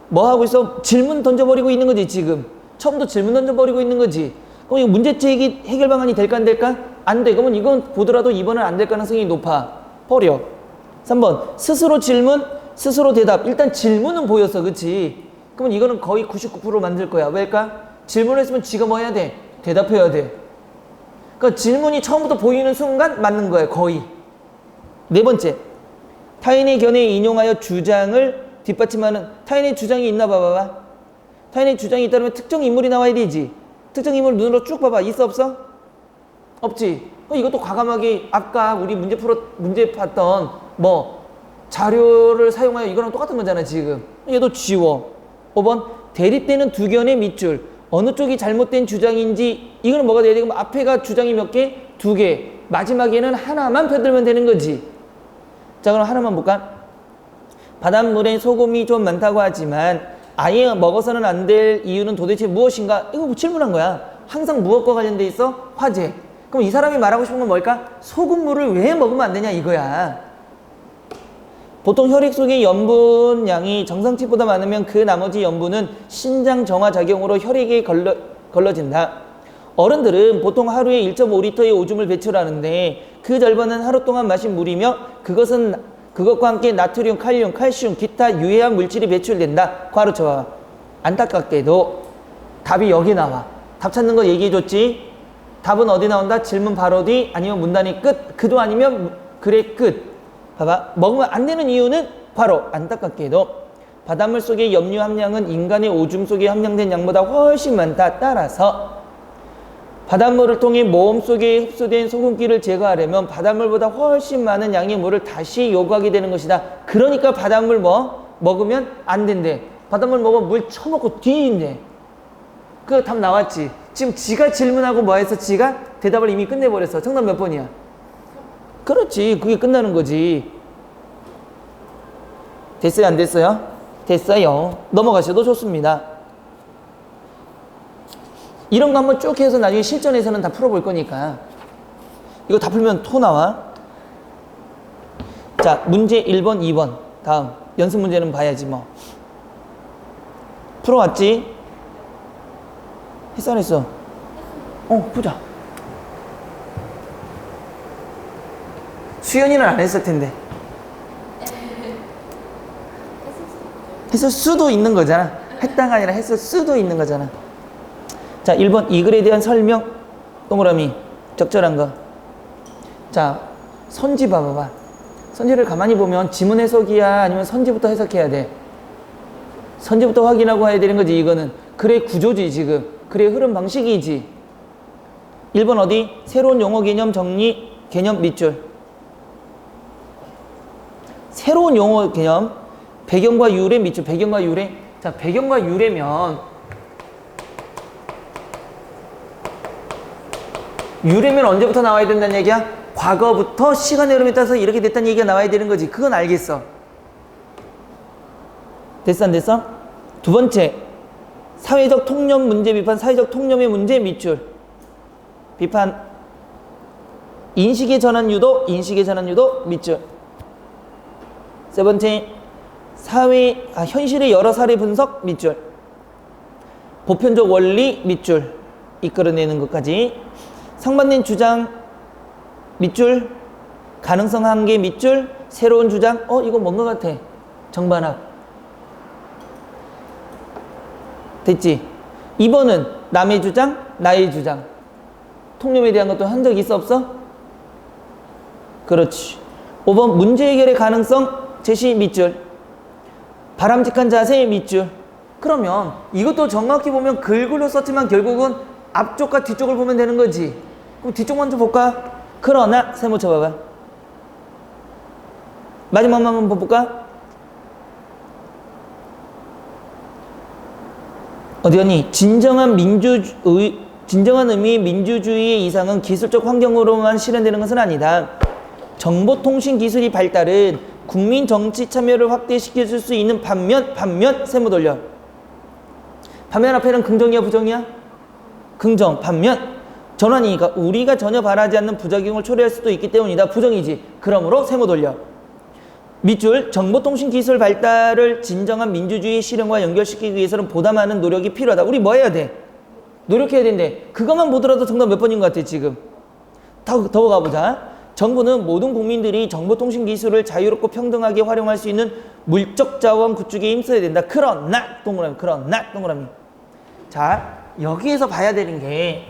뭐 하고 있어? 질문 던져버리고 있는 거지 지금. 처음부터 질문 던져버리고 있는 거지. 그럼 이거 문제 제기 해결 방안이 될까 안 될까? 안 돼. 그러면 이건 보더라도 2번은 안 될 가능성이 높아. 버려. 3번 스스로 질문, 스스로 대답. 일단 질문은 보였어. 그치? 그러면 이거는 거의 99% 만들 거야. 왜일까? 질문을 했으면 지가 뭐 해야 돼? 대답해야 돼. 그러니까 질문이 처음부터 보이는 순간 맞는 거야. 거의. 네 번째, 타인의 견해에 인용하여 주장을 뒷받침하는. 타인의 주장이 있나 봐봐. 타인의 주장이 있다면 특정 인물이 나와야 되지. 특정 인물 눈으로 쭉 봐봐. 있어 없어? 없지. 이것도 과감하게 아까 우리 문제 봤던 뭐 자료를 사용하여 이거랑 똑같은 거잖아 지금. 얘도 지워. 5번 대립되는 두 견의 밑줄. 어느 쪽이 잘못된 주장인지. 이거는 뭐가 돼야 돼? 그럼 앞에가 주장이 몇 개? 2개. 마지막에는 하나만 펴들면 되는 거지. 자 그럼 하나만 볼까? 바닷물에 소금이 좀 많다고 하지만 아예 먹어서는 안 될 이유는 도대체 무엇인가? 이거 뭐 질문한 거야. 항상 무엇과 관련돼 있어? 화재. 그럼 이 사람이 말하고 싶은 건 뭘까? 소금물을 왜 먹으면 안 되냐 이거야. 보통 혈액 속의 염분 양이 정상치보다 많으면 그 나머지 염분은 신장 정화 작용으로 혈액에 걸러진다. 어른들은 보통 하루에 1.5리터의 오줌을 배출하는데 그 절반은 하루 동안 마신 물이며 그것과 함께 나트륨, 칼륨, 칼슘, 기타 유해한 물질이 배출된다. 괄호 쳐봐. 안타깝게도 답이 여기 나와. 답 찾는 거 얘기해줬지. 답은 어디 나온다? 질문 바로 뒤, 아니면 문단이 끝, 그도 아니면 글의 끝. 봐봐. 먹으면 안 되는 이유는 바로 안타깝게도 바닷물 속의 염류 함량은 인간의 오줌 속에 함량된 양보다 훨씬 많다. 따라서 바닷물을 통해 모험 속에 흡수된 소금기를 제거하려면 바닷물보다 훨씬 많은 양의 물을 다시 요구하게 되는 것이다. 그러니까 바닷물 먹으면 안 된대. 바닷물 먹으면 물 처먹고 뒤인대. 그 답 나왔지. 지금 지가 질문하고 뭐 해서 지가 대답을 이미 끝내버렸어. 정답 몇 번이야? 그렇지. 그게 끝나는 거지. 됐어요? 안 됐어요? 됐어요. 넘어가셔도 좋습니다. 이런 거 한번 쭉 해서 나중에 실전에서는 다 풀어볼 거니까. 이거 다 풀면 토 나와. 자, 문제 1번, 2번. 다음. 연습 문제는 봐야지 뭐. 풀어왔지? 했어 안 했어? 보자. 수연이는 안 했을 텐데. 했을 수도 있는 거잖아. 했다가 아니라 했을 수도 있는 거잖아. 자, 1번 이 글에 대한 설명. 동그라미 적절한 거. 자, 선지 봐봐. 선지를 가만히 보면 지문 해석이야 아니면 선지부터 해석해야 돼? 선지부터 확인하고 해야 되는 거지. 이거는 글의 구조지. 지금 글의 흐름 방식이지. 1번 어디? 새로운 용어 개념 정리 개념 밑줄. 새로운 용어 개념 배경과 유래 밑줄. 배경과 유래. 자, 배경과 유래면 유래면 언제부터 나와야 된다는 얘기야? 과거부터 시간의 흐름에 따라서 이렇게 됐다는 얘기가 나와야 되는 거지. 그건 알겠어. 됐어 안 됐어? 두 번째, 사회적 통념 문제 비판. 사회적 통념의 문제 밑줄. 비판. 인식의 전환 유도. 인식의 전환 유도 밑줄. 세 번째, 현실의 여러 사례 분석 밑줄. 보편적 원리 밑줄. 이끌어내는 것까지. 상반된 주장 밑줄. 가능성 한계 밑줄. 새로운 주장. 이거 뭔 것 같아? 정반합. 됐지? 2번은 남의 주장, 나의 주장. 통념에 대한 것도 한 적 있어 없어? 그렇지. 5번 문제 해결의 가능성 제시 밑줄. 바람직한 자세 밑줄. 그러면 이것도 정확히 보면 글글로 썼지만 결국은 앞쪽과 뒤쪽을 보면 되는 거지. 그럼 뒤쪽 먼저 볼까? 그러나 세모 쳐봐봐. 마지막만 한번 볼까? 어디 갔니? 진정한 의미의 민주주의의 이상은 기술적 환경으로만 실현되는 것은 아니다. 정보통신 기술이 발달은 국민 정치 참여를 확대시켜줄 수 있는 반면 세모 돌려. 반면 앞에는 긍정이야 부정이야? 긍정. 반면 전환이니까 우리가 전혀 바라지 않는 부작용을 초래할 수도 있기 때문이다. 부정이지. 그러므로 세모 돌려. 밑줄. 정보통신 기술 발달을 진정한 민주주의 실현과 연결시키기 위해서는 보다 많은 노력이 필요하다. 우리 뭐 해야 돼? 노력해야 된대. 그것만 보더라도 정답 몇 번인 것 같아 지금. 더 가보자. 정부는 모든 국민들이 정보통신 기술을 자유롭고 평등하게 활용할 수 있는 물적 자원 구축에 힘써야 된다. 그러나 동그라미. 그러나 동그라미. 자, 여기에서 봐야 되는 게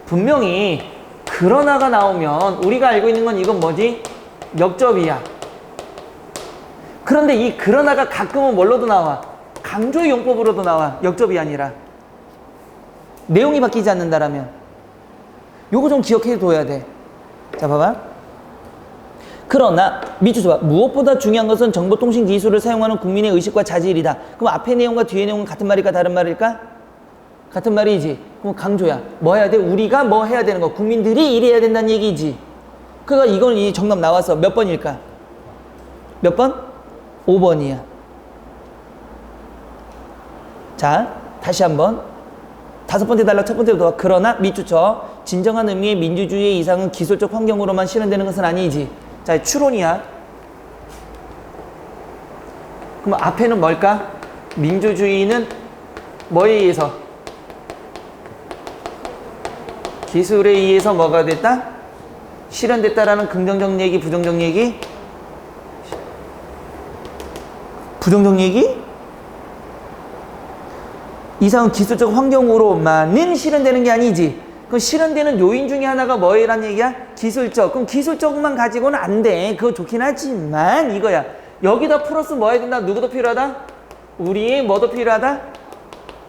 분명히 그러나가 나오면 우리가 알고 있는 건 이건 뭐지? 역접이야. 그런데 이 그러나가 가끔은 뭘로도 나와? 강조의 용법으로도 나와. 역접이 아니라. 내용이 바뀌지 않는다라면. 요거 좀 기억해 둬야 돼. 자, 봐봐. 그러나 밑줄 줘봐. 무엇보다 중요한 것은 정보통신 기술을 사용하는 국민의 의식과 자질이다. 그럼 앞에 내용과 뒤에 내용은 같은 말일까 다른 말일까? 같은 말이지. 그럼 강조야. 뭐 해야 돼? 우리가 뭐 해야 되는 거. 국민들이 이래야 된다는 얘기지. 그러니까 이건 이 정답 나왔어. 몇 번일까? 몇 번? 5번이야. 자, 다시 한번. 다섯 번째 단락 첫 번째부터. 그러나 밑줄 쳐. 진정한 의미의 민주주의의 이상은 기술적 환경으로만 실현되는 것은 아니지. 자, 추론이야. 그럼 앞에는 뭘까? 민주주의는 뭐에 의해서? 기술에 의해서 뭐가 됐다? 실현됐다라는 긍정적 얘기, 부정적 얘기? 부정적 얘기? 이상은 기술적 환경으로만은 실현되는 게 아니지. 그럼 실현되는 요인 중에 하나가 뭐란 얘기야? 기술적. 그럼 기술적만 가지고는 안 돼. 그거 좋긴 하지만 이거야. 여기다 플러스 뭐 해야 된다? 누구도 필요하다? 우리의 뭐도 필요하다?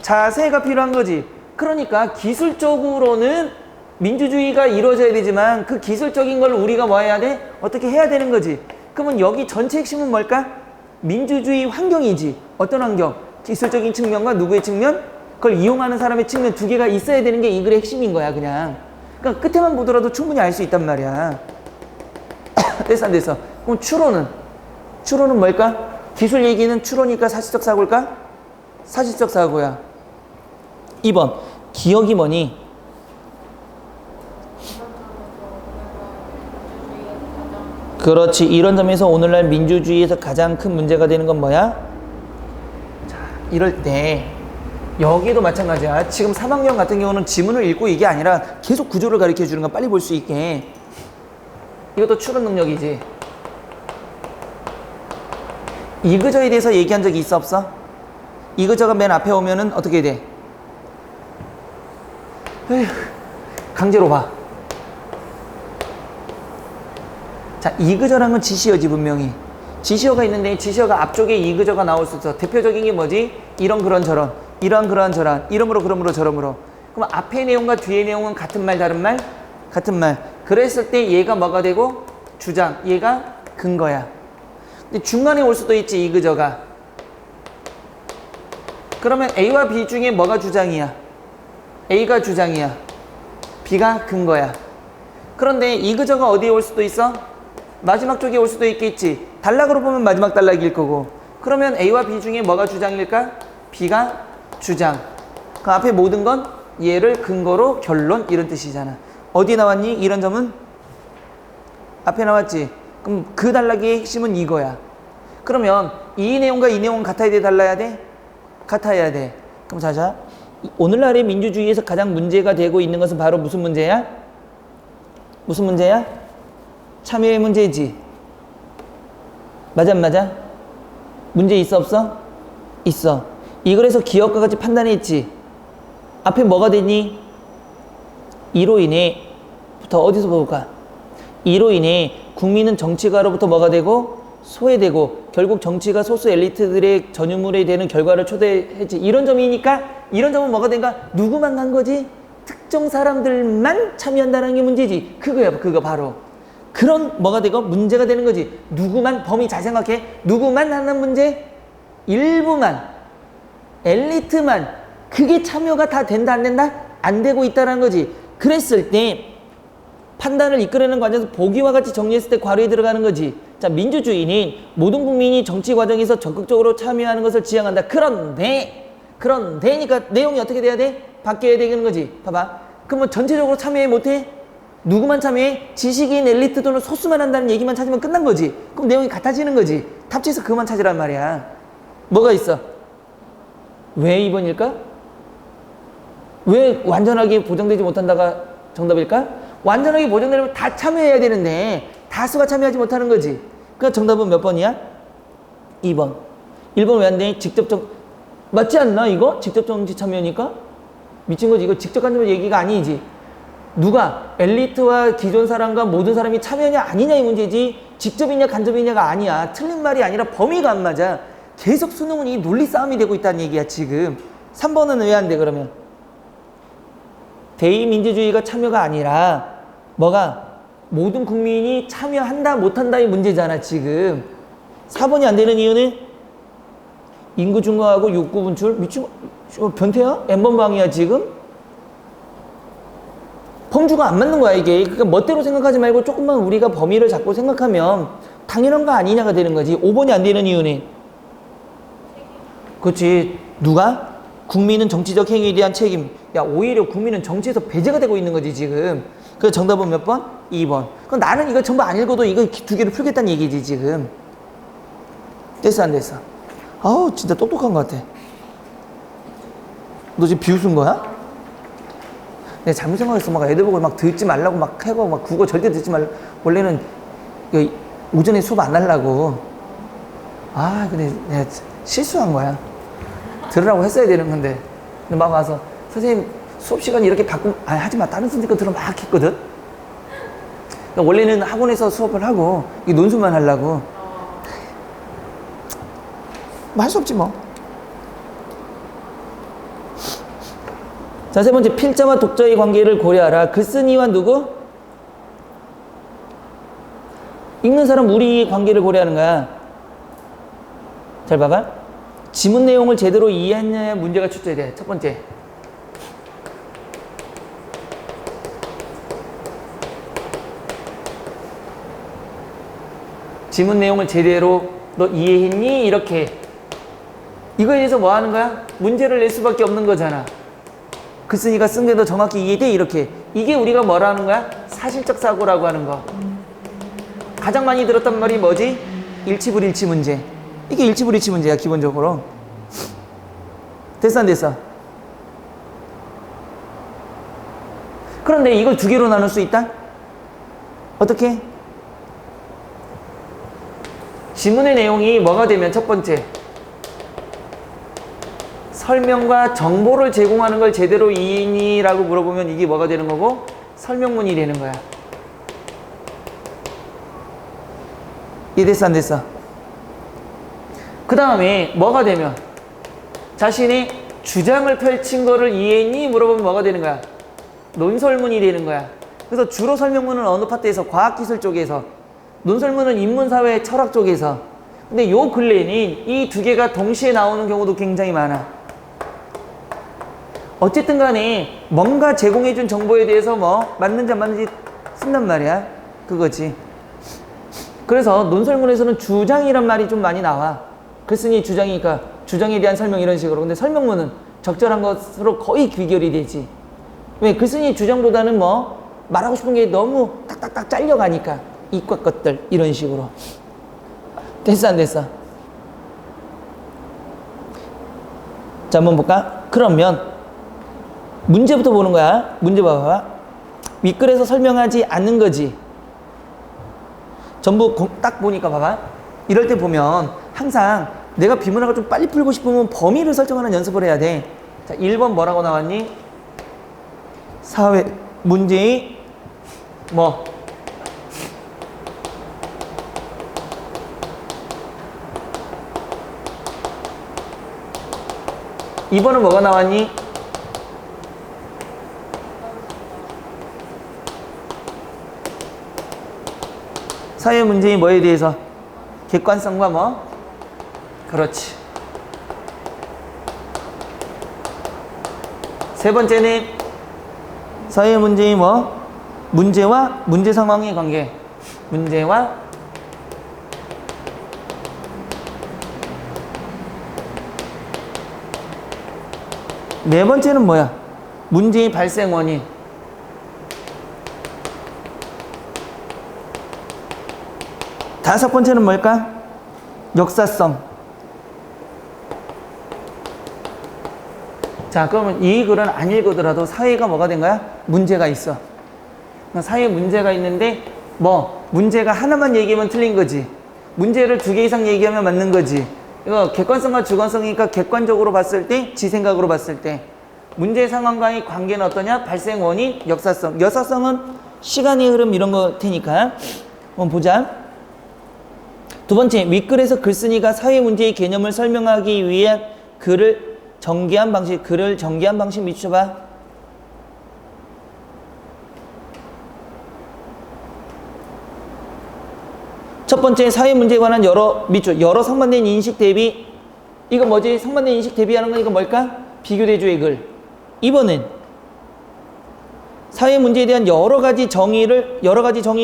자세가 필요한 거지. 그러니까 기술적으로는 민주주의가 이루어져야 되지만 그 기술적인 걸 우리가 뭐 해야 돼? 어떻게 해야 되는 거지. 그러면 여기 전체 핵심은 뭘까? 민주주의 환경이지. 어떤 환경? 기술적인 측면과 누구의 측면? 그걸 이용하는 사람의 측면 두 개가 있어야 되는 게 이 글의 핵심인 거야, 그냥. 그러니까 끝에만 보더라도 충분히 알 수 있단 말이야. 됐어, 안 됐어? 그럼 추론은? 추론은 뭘까? 기술 얘기는 추론이니까 사실적 사고일까? 사실적 사고야. 2번. 기억이 뭐니? 그렇지. 이런 점에서 오늘날 민주주의에서 가장 큰 문제가 되는 건 뭐야? 자, 이럴 때 여기도 마찬가지야. 지금 3학년 같은 경우는 지문을 읽고 이게 아니라 계속 구조를 가르쳐 주는 건 빨리 볼 수 있게. 이것도 추론 능력이지. 이그저에 대해서 얘기한 적이 있어 없어? 이그저가 맨 앞에 오면은 어떻게 돼? 에휴, 강제로 봐. 자, 이그저란 건 지시어지 분명히. 지시어가 있는데 지시어가 앞쪽에 이그저가 나올 수 있어. 대표적인 게 뭐지? 이런 그런 저런. 이런 그런 저런. 이러므로 그러므로 저러므로. 그럼 앞의 내용과 뒤의 내용은 같은 말 다른 말? 같은 말. 그랬을 때 얘가 뭐가 되고? 주장. 얘가 근거야. 근데 중간에 올 수도 있지 이그저가. 그러면 A와 B 중에 뭐가 주장이야? A가 주장이야. B가 근거야. 그런데 이그저가 어디에 올 수도 있어? 마지막 쪽에 올 수도 있겠지. 단락으로 보면 마지막 단락일 거고. 그러면 A와 B 중에 뭐가 주장일까? B가 주장. 그 앞에 모든 건 얘를 근거로 결론 이런 뜻이잖아. 어디 나왔니? 이런 점은? 앞에 나왔지. 그럼 그 단락의 핵심은 이거야. 그러면 이 내용과 이 내용은 같아야 돼? 달라야 돼? 같아야 돼. 그럼 자자. 오늘날의 민주주의에서 가장 문제가 되고 있는 것은 바로 무슨 문제야? 무슨 문제야? 참여의 문제지. 맞아 안 맞아? 문제 있어 없어? 있어. 이글에서 기업과 같이 판단했지. 앞에 뭐가 되니? 이로 인해 부터 어디서 볼까? 이로 인해 국민은 정치가로부터 뭐가 되고? 소외되고 결국 정치가 소수 엘리트들의 전유물이 되는 결과를 초래했지. 이런 점이니까 이런 점은 뭐가 된가? 누구만 간 거지? 특정 사람들만 참여한다는 게 문제지. 그거야, 그거 바로. 그런 뭐가 되고 문제가 되는 거지. 누구만, 범위 잘 생각해. 누구만 하는 문제? 일부만, 엘리트만. 그게 참여가 다 된다 안 된다? 안 되고 있다는 거지. 그랬을 때 판단을 이끌어내는 과정에서 보기와 같이 정리했을 때 괄호에 들어가는 거지. 자, 민주주의는 모든 국민이 정치 과정에서 적극적으로 참여하는 것을 지향한다. 그런데니까 내용이 어떻게 돼야 돼? 바뀌어야 되는 거지. 봐봐. 그러면 전체적으로 참여해 못해? 누구만 참여해? 지식인, 엘리트 또는 소수만 한다는 얘기만 찾으면 끝난 거지. 그럼 내용이 같아지는 거지. 탑재해서 그만 찾으란 말이야. 뭐가 있어? 왜 2번일까? 왜 완전하게 보장되지 못한다가 정답일까? 완전하게 보장되려면 다 참여해야 되는데 다수가 참여하지 못하는 거지. 그러니까 정답은 몇 번이야? 2번. 1번 왜 안 돼? 맞지 않나 이거? 직접 정치 참여니까? 미친 거지. 이거 직접 간접 얘기가 아니지. 누가? 엘리트와 기존 사람과 모든 사람이 참여냐 아니냐 이 문제지. 직접이냐 간접이냐가 아니야. 틀린 말이 아니라 범위가 안 맞아. 계속 수능은 이 논리 싸움이 되고 있다는 얘기야 지금. 3번은 왜 안 돼 그러면? 대의민주주의가 참여가 아니라 뭐가? 모든 국민이 참여한다 못한다의 문제잖아 지금. 4번이 안 되는 이유는 인구 증가하고 욕구 분출. 미친 거 변태야? N번방이야 지금? 범주가 안 맞는 거야 이게. 그러니까 멋대로 생각하지 말고 조금만 우리가 범위를 잡고 생각하면 당연한 거 아니냐가 되는 거지. 5번이 안 되는 이유는 그렇지. 누가? 국민은 정치적 행위에 대한 책임. 야, 오히려 국민은 정치에서 배제가 되고 있는 거지 지금. 그래서 정답은 몇 번? 2번. 그럼 나는 이거 전부 안 읽어도 이거 두 개를 풀겠다는 얘기지 지금. 됐어 안 됐어? 아우 진짜 똑똑한 것 같아. 너 지금 비웃은 거야? 내가 잘못 생각했어. 막 애들 보고 막 듣지 말라고 막 하고 막 국어 절대 듣지 말라고. 원래는 오전에 수업 안 하려고. 아 근데 내가 실수한 거야. 들으라고 했어야 되는 건데. 근데 막 와서 선생님 수업 시간 이렇게 바꾸면 하지 마. 다른 선생님 거 들어 막 했거든. 그러니까 원래는 학원에서 수업을 하고 이 논술만 하려고. 뭐 할 수 없지 뭐. 자, 세 번째, 필자와 독자의 관계를 고려하라. 글쓴이와 누구? 읽는 사람 우리의 관계를 고려하는 거야. 잘 봐봐. 지문 내용을 제대로 이해했냐에 문제가 출제돼. 첫 번째. 지문 내용을 제대로 너 이해했니? 이렇게. 이거에 대해서 뭐 하는 거야? 문제를 낼 수밖에 없는 거잖아. 글쓴이가 쓴 게 더 정확히 이해돼? 이렇게. 이게 우리가 뭐라 하는 거야? 사실적 사고라고 하는 거. 가장 많이 들었단 말이 뭐지? 일치불일치 문제. 이게 일치불일치 문제야, 기본적으로. 됐어, 안 됐어? 그런데 이걸 두 개로 나눌 수 있다? 어떻게? 지문의 내용이 뭐가 되면 첫 번째, 설명과 정보를 제공하는 걸 제대로 이해니? 라고 물어보면 이게 뭐가 되는 거고? 설명문이 되는 거야. 이해됐어, 안 됐어? 그 다음에 뭐가 되면 자신의 주장을 펼친 거를 이해했니? 물어보면 뭐가 되는 거야? 논설문이 되는 거야. 그래서 주로 설명문은 어느 파트에서? 과학기술 쪽에서. 논설문은 인문사회 철학 쪽에서. 근데 요 근래에는 이 두 개가 동시에 나오는 경우도 굉장히 많아. 어쨌든 간에 뭔가 제공해준 정보에 대해서 뭐 맞는지 안 맞는지 쓴단 말이야. 그거지. 그래서 논설문에서는 주장이란 말이 좀 많이 나와. 글쓴이 주장이니까 주장에 대한 설명 이런 식으로. 근데 설명문은 적절한 것으로 거의 귀결이 되지. 왜? 글쓴이 주장보다는 뭐 말하고 싶은 게 너무 딱딱딱 잘려가니까 이과 것들 이런 식으로. 됐어, 안 됐어? 자, 한번 볼까? 그러면 문제부터 보는 거야. 문제 봐봐. 윗글에서 설명하지 않는 거지. 전부 딱 보니까 봐봐. 이럴 때 보면 항상 내가 비문학을 좀 빨리 풀고 싶으면 범위를 설정하는 연습을 해야 돼. 자, 1번 뭐라고 나왔니? 사회 문제의 뭐? 2번은 뭐가 나왔니? 사회 문제의 뭐에 대해서? 객관성과 뭐? 그렇지. 세 번째는 사회 문제의 뭐? 문제와 문제 상황의 관계. 문제와 네 번째는 뭐야? 문제의 발생 원인. 다섯 번째는 뭘까? 역사성. 자, 그러면 이 글은 안 읽어더라도 사회가 뭐가 된 거야? 문제가 있어. 사회에 문제가 있는데 뭐 문제가 하나만 얘기하면 틀린 거지. 문제를 두 개 이상 얘기하면 맞는 거지. 이거 객관성과 주관성이니까 객관적으로 봤을 때, 지 생각으로 봤을 때 문제 상황과의 관계는 어떠냐? 발생 원인, 역사성. 역사성은 시간의 흐름 이런 거 테니까 한번 보자. 두 번째, 윗글에서 글쓴이가 사회 문제의 개념을 설명하기 위한 글을 전개한 방식 밑쳐봐. 첫 번째, 사회 문제에 관한 여러 상반된 인식 대비. 이거 뭐지? 상반된 인식 대비하는 건 이거 뭘까? 비교대조의 글. 2번은 사회 문제에 대한 여러 가지 정의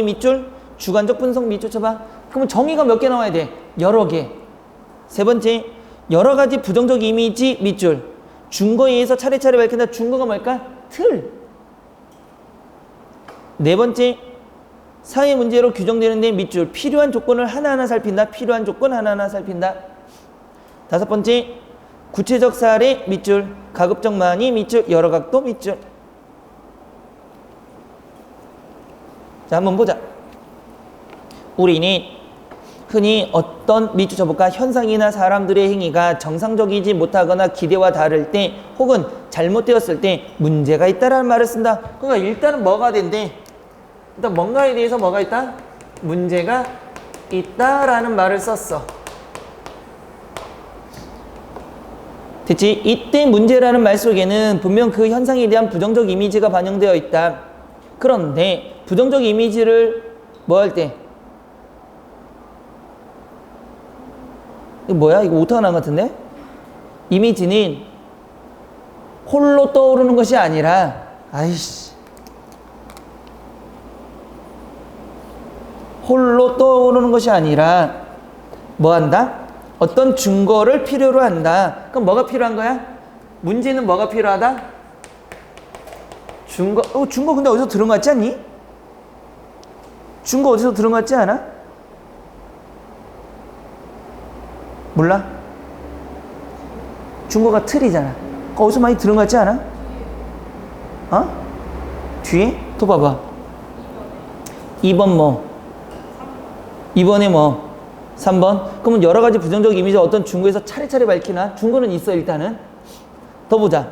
밑줄, 주관적 분석 밑줄 쳐봐. 그러면 정의가 몇 개 나와야 돼? 여러 개. 세 번째, 여러 가지 부정적 이미지 밑줄. 준거에 의해서 차례차례 밝힌다. 준거가 뭘까? 틀. 네 번째, 사회 문제로 규정되는데 밑줄. 필요한 조건을 하나하나 살핀다. 필요한 조건 하나하나 살핀다. 다섯 번째, 구체적 사례 밑줄. 가급적 많이 밑줄. 여러 각도 밑줄. 자, 한번 보자. 우리는 흔히 어떤 밑줄 쳐볼까? 현상이나 사람들의 행위가 정상적이지 못하거나 기대와 다를 때 혹은 잘못되었을 때 문제가 있다라는 말을 쓴다. 그러니까 일단은 뭐가 된대? 일단 뭔가에 대해서 뭐가 있다? 문제가 있다라는 말을 썼어. 됐지? 이때 문제라는 말 속에는 분명 그 현상에 대한 부정적 이미지가 반영되어 있다. 그런데 부정적 이미지를 뭐 할 때? 이거 뭐야? 이거 오타가 난 것 같은데? 이미지는 홀로 떠오르는 것이 아니라 홀로 떠오르는 것이 아니라 뭐 한다? 어떤 증거를 필요로 한다. 그럼 뭐가 필요한 거야? 문제는 뭐가 필요하다? 증거. 증거 근데 어디서 들은 것 같지 않니? 증거 어디서 들은 것 같지 않아? 몰라? 증거가 틀이잖아. 어디서 많이 들은 것 같지 않아? 어? 뒤에? 또 봐봐. 2번 뭐? 2번에 뭐? 3번? 그러면 여러 가지 부정적 이미지 어떤 증거에서 차례차례 밝히나? 증거는 있어 일단은. 더 보자.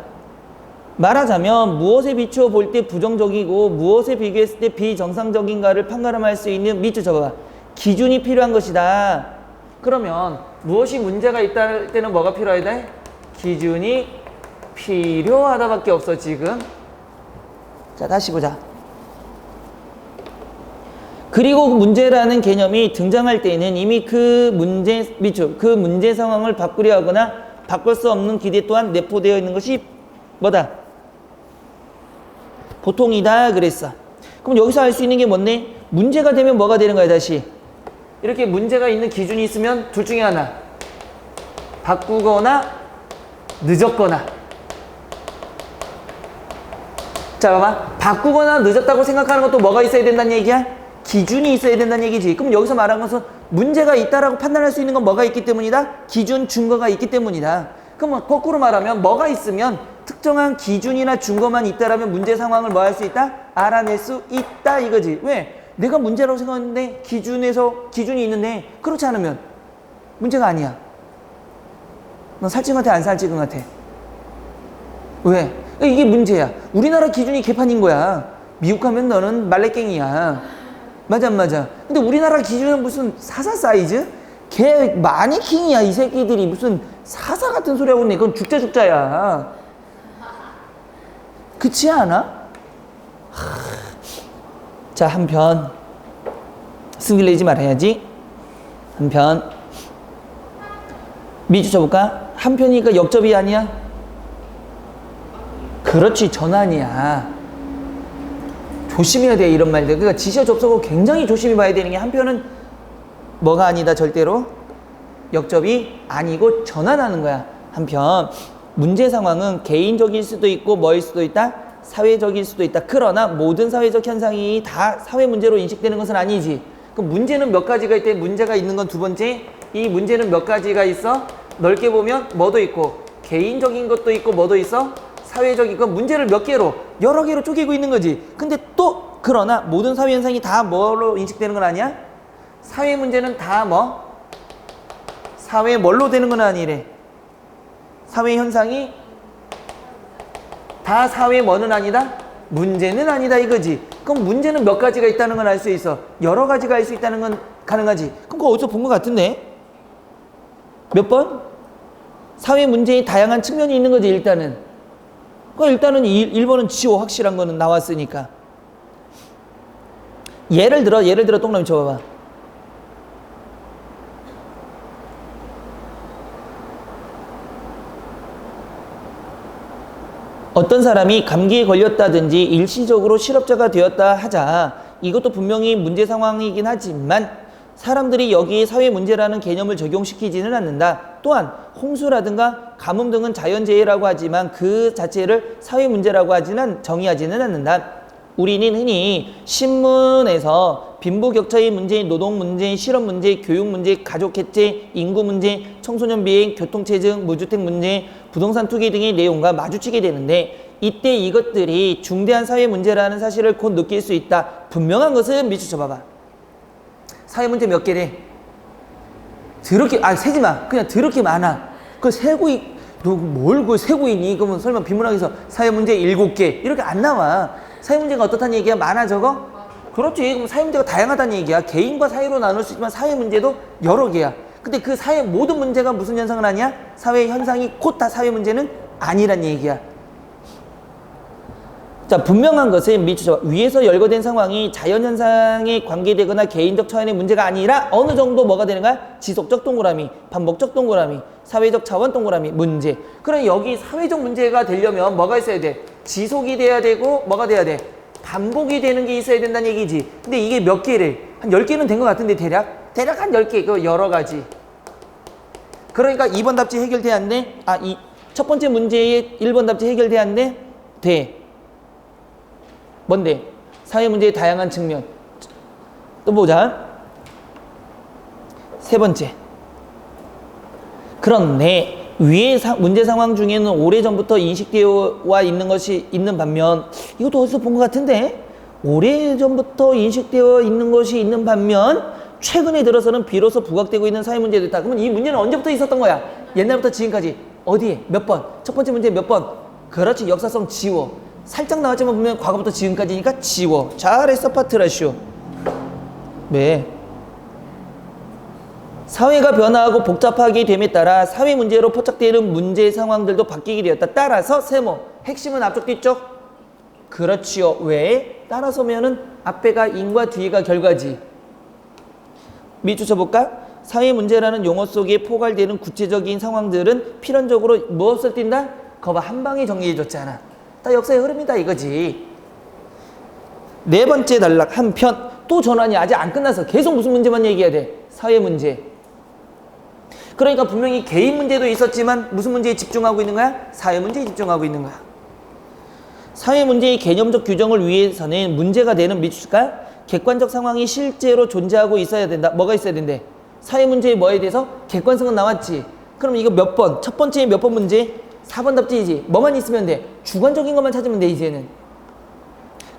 말하자면 무엇에 비추어 볼 때 부정적이고 무엇에 비교했을 때 비정상적인가를 판가름할 수 있는 밑줄 쳐봐봐. 기준이 필요한 것이다. 그러면 무엇이 문제가 있다는 때는 뭐가 필요하다? 기준이 필요하다밖에 없어 지금. 자 다시 보자. 그리고 문제라는 개념이 등장할 때에는 이미 그 문제 밑줄, 그 문제 상황을 바꾸려 하거나 바꿀 수 없는 기대 또한 내포되어 있는 것이 뭐다? 보통이다 그랬어. 그럼 여기서 알 수 있는 게 뭔데? 문제가 되면 뭐가 되는 거야 다시? 이렇게 문제가 있는 기준이 있으면 둘 중에 하나. 바꾸거나 늦었거나. 자 봐봐. 바꾸거나 늦었다고 생각하는 것도 뭐가 있어야 된다는 얘기야? 기준이 있어야 된다는 얘기지. 그럼 여기서 말한 것은 문제가 있다라고 판단할 수 있는 건 뭐가 있기 때문이다? 기준, 증거가 있기 때문이다. 그럼 거꾸로 말하면 뭐가 있으면 특정한 기준이나 증거만 있다라면 문제 상황을 뭐 할 수 있다? 알아낼 수 있다 이거지. 왜? 내가 문제라고 생각했는데 기준이 있는데 그렇지 않으면 문제가 아니야. 넌 살찐 것 같아? 안 살찐 것 같아? 왜? 이게 문제야. 우리나라 기준이 개판인 거야. 미국 가면 너는 말레깽이야. 맞아 안 맞아? 근데 우리나라 기준은 무슨 사사 사이즈? 걔 마니킹이야. 이 새끼들이 무슨 사사 같은 소리 하고 있네. 그건 죽자야. 그렇지 않아? 자 한편 승질 내지 말아야지. 한편 미주 쳐볼까? 한편이니까 역접이 아니야? 그렇지 전환이야. 조심해야 돼 이런 말들. 그러니까 지시어 접속을 굉장히 조심히 봐야 되는 게 한편은 뭐가 아니다 절대로 역접이 아니고 전환하는 거야. 한편 문제 상황은 개인적일 수도 있고 뭐일 수도 있다? 사회적일 수도 있다. 그러나 모든 사회적 현상이 다 사회 문제로 인식되는 것은 아니지. 그럼 문제는 몇 가지가 있대? 문제가 있는 건 두 번째. 이 문제는 몇 가지가 있어? 넓게 보면 뭐도 있고 개인적인 것도 있고 뭐도 있어? 사회적인 건 문제를 몇 개로 여러 개로 쪼개고 있는 거지. 근데 또 그러나 모든 사회 현상이 다 뭐로 인식되는 건 아니야? 사회 문제는 다 뭐? 사회 뭘로 되는 건 아니래. 사회 현상이 다 사회 뭐는 아니다? 문제는 아니다 이거지. 그럼 문제는 몇 가지가 있다는 건 알 수 있어. 여러 가지가 알 수 있다는 건 가능하지. 그럼 그거 어디서 본 것 같은데? 몇 번? 사회 문제의 다양한 측면이 있는 거지 일단은. 일단은 1번은 지호 확실한 거는 나왔으니까. 예를 들어 똥남이 쳐봐봐. 어떤 사람이 감기에 걸렸다든지 일시적으로 실업자가 되었다 하자. 이것도 분명히 문제 상황이긴 하지만 사람들이 여기에 사회 문제라는 개념을 적용시키지는 않는다. 또한 홍수라든가 가뭄 등은 자연재해라고 하지만 그 자체를 사회 문제라고 정의하지는 않는다. 우리는 흔히 신문에서 빈부격차의 문제, 노동 문제, 실업 문제, 교육 문제, 가족 해체, 인구 문제, 청소년 비행, 교통체증, 무주택 문제, 부동산 투기 등의 내용과 마주치게 되는데 이때 이것들이 중대한 사회 문제라는 사실을 곧 느낄 수 있다. 분명한 것은 밑줄 쳐봐봐. 사회 문제 몇 개래? 더럽게, 세지 마. 그냥 더럽게 많아. 너 뭘 그걸 세고 있니? 그러면 설마 비문학에서 사회 문제 7개. 이렇게 안 나와. 사회 문제가 어떻다는 얘기야? 많아, 저거? 그렇지. 그럼 사회 문제가 다양하다는 얘기야. 개인과 사회로 나눌 수 있지만 사회 문제도 여러 개야. 근데 그 사회 모든 문제가 무슨 현상을 하냐? 사회 현상이 곧 다 사회 문제는 아니란 얘기야. 자, 분명한 것은 위에서 열거된 상황이 자연현상에 관계되거나 개인적 처연의 문제가 아니라 어느 정도 뭐가 되는 거야? 지속적 동그라미, 반복적 동그라미, 사회적 차원 동그라미, 문제. 그럼 여기 사회적 문제가 되려면 뭐가 있어야 돼? 지속이 돼야 되고 뭐가 돼야 돼? 반복이 되는 게 있어야 된다는 얘기지. 근데 이게 몇 개를? 한 10개는 된 것 같은데 대략 한 10개, 그 여러 가지. 그러니까 2번 답지 해결돼야 안 돼? 이 첫 번째 문제의 1번 답지 해결돼야 안 돼? 돼. 뭔데? 사회 문제의 다양한 측면. 또 보자. 세 번째. 그런데 위의 문제 상황 중에는 오래전부터 인식되어 와 있는 것이 있는 반면, 이것도 어디서 본 것 같은데? 오래전부터 인식되어 있는 것이 있는 반면 최근에 들어서는 비로소 부각되고 있는 사회 문제도 있다. 그러면 이 문제는 언제부터 있었던 거야? 옛날부터 지금까지. 어디에? 몇 번? 첫 번째 문제 몇 번? 그렇지. 역사성 지워. 살짝 나왔지만 보면 과거부터 지금까지니까 지워. 잘했어, 파트라쇼. 왜? 사회가 변화하고 복잡하게 됨에 따라 사회 문제로 포착되는 문제 상황들도 바뀌게 되었다. 따라서 세모. 핵심은 앞쪽 뒤쪽? 그렇지요. 왜? 따라서면은 앞에가 인과 뒤에가 결과지. 밑줄 쳐볼까? 사회 문제라는 용어 속에 포괄되는 구체적인 상황들은 필연적으로 무엇을 띈다? 거봐, 한 방에 정리해줬잖아. 다 역사의 흐름이다 이거지. 네 번째 단락 한편. 또 전환이 아직 안 끝나서 계속 무슨 문제만 얘기해야 돼? 사회 문제. 그러니까 분명히 개인 문제도 있었지만 무슨 문제에 집중하고 있는 거야? 사회 문제에 집중하고 있는 거야. 사회 문제의 개념적 규정을 위해서는 문제가 되는 밑줄까? 객관적 상황이 실제로 존재하고 있어야 된다. 뭐가 있어야 된대? 사회 문제의 뭐에 대해서? 객관성은 나왔지. 그럼 이거 몇 번? 첫 번째 몇 번 문제? 4번 답지이지. 뭐만 있으면 돼? 주관적인 것만 찾으면 돼, 이제는.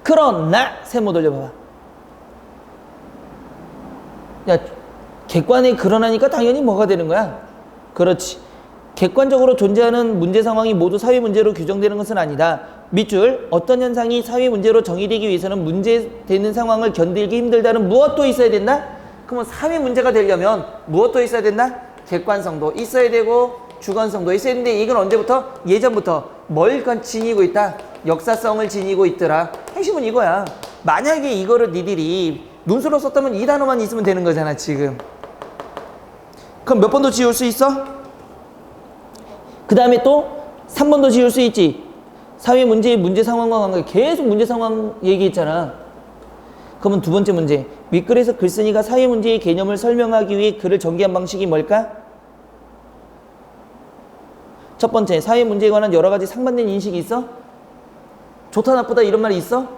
그러나 세모 돌려봐봐. 야, 객관에 그러나니까 당연히 뭐가 되는 거야? 그렇지. 객관적으로 존재하는 문제 상황이 모두 사회 문제로 규정되는 것은 아니다. 밑줄. 어떤 현상이 사회 문제로 정의되기 위해서는 문제되는 상황을 견디기 힘들다는 무엇도 있어야 된다? 그러면 사회 문제가 되려면 무엇도 있어야 된다? 객관성도 있어야 되고 주관성도 있어야 되는데 이건 언제부터? 예전부터 뭘 지니고 있다? 역사성을 지니고 있더라. 핵심은 이거야. 만약에 이거를 니들이 논술로 썼다면 이 단어만 있으면 되는 거잖아, 지금. 그럼 몇 번 더 지울 수 있어? 그 다음에 또 3번 더 지울 수 있지. 사회 문제의 문제 상황과 관계. 계속 문제 상황 얘기했잖아. 그러면 두 번째 문제. 윗글에서 글쓴이가 사회 문제의 개념을 설명하기 위해 글을 전개한 방식이 뭘까? 첫 번째, 사회 문제에 관한 여러 가지 상반된 인식이 있어? 좋다 나쁘다 이런 말이 있어?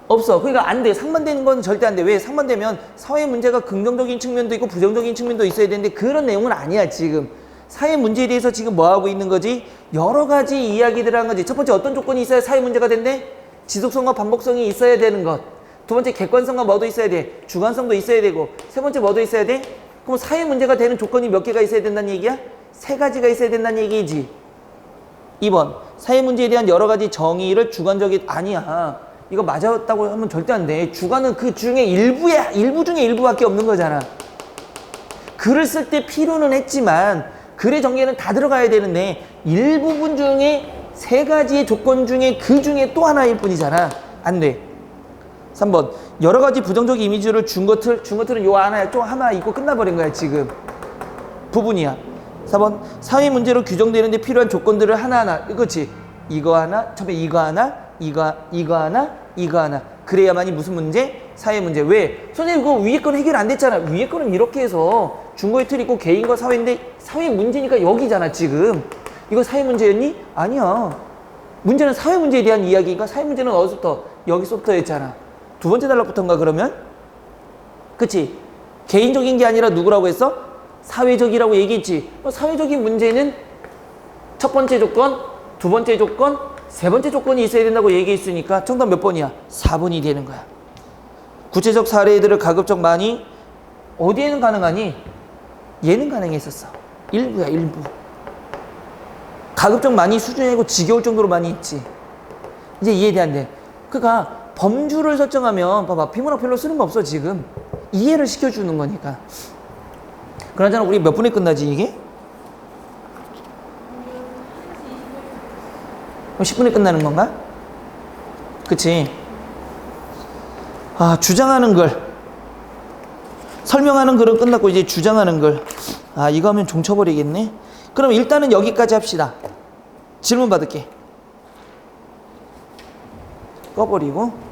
없어. 그러니까 안 돼. 상반되는 건 절대 안 돼. 왜? 상반되면 사회 문제가 긍정적인 측면도 있고 부정적인 측면도 있어야 되는데 그런 내용은 아니야, 지금. 사회 문제에 대해서 지금 뭐 하고 있는 거지? 여러 가지 이야기들을 한 거지. 첫 번째, 어떤 조건이 있어야 사회 문제가 된대? 지속성과 반복성이 있어야 되는 것. 두 번째, 객관성과 뭐도 있어야 돼? 주관성도 있어야 되고. 세 번째, 뭐도 있어야 돼? 그럼 사회 문제가 되는 조건이 몇 개가 있어야 된다는 얘기야? 3가지가 있어야 된다는 얘기지. 2번, 사회 문제에 대한 여러 가지 정의를 주관적인, 아니야. 이거 맞았다고 하면 절대 안 돼. 주관은 그 중에 일부야. 일부 중에 일부밖에 없는 거잖아. 글을 쓸 때 필요는 했지만 글의 전개는 다 들어가야 되는데 일부분 중에 3가지의 조건 중에 그 중에 또 하나일 뿐이잖아. 안 돼. 3번, 여러 가지 부정적 이미지를 준 것들은 요 하나야. 좀 하나 있고 끝나버린 거야, 지금. 부분이야. 4번, 사회 문제로 규정되는데 필요한 조건들을 하나하나. 그렇지. 이거 하나, 처음에 이거 하나, 이거 하나, 이거 하나. 그래야만이 무슨 문제? 사회 문제. 왜? 선생님, 그거 위에 거는 해결 안 됐잖아. 위에 거는 이렇게 해서 중고의 틀 있고 개인과 사회인데 사회 문제니까 여기잖아, 지금. 이거 사회 문제였니? 아니야. 문제는 사회 문제에 대한 이야기니까 사회 문제는 어디서부터? 여기서부터 했잖아. 두 번째 단락부터인가, 그러면? 그치? 개인적인 게 아니라 누구라고 했어? 사회적이라고 얘기했지. 사회적인 문제는 첫 번째 조건, 두 번째 조건, 세 번째 조건이 있어야 된다고 얘기했으니까 정답 몇 번이야? 4번이 되는 거야. 구체적 사례들을 가급적 많이 어디에는 가능하니? 얘는 가능했었어. 일부야, 일부. 가급적 많이 수준이고 지겨울 정도로 많이 했지. 이제 이해돼, 안 돼? 그러니까 범주를 설정하면 봐봐, 비문학 별로 쓰는 거 없어 지금. 이해를 시켜주는 거니까. 그나저나 우리 몇 분에 끝나지 이게? 10분에 끝나는 건가? 그치? 아, 주장하는 글. 설명하는 글은 끝났고 이제 주장하는 글. 아, 이거 하면 종 쳐버리겠네. 그럼 일단은 여기까지 합시다. 질문 받을게. 꺼버리고.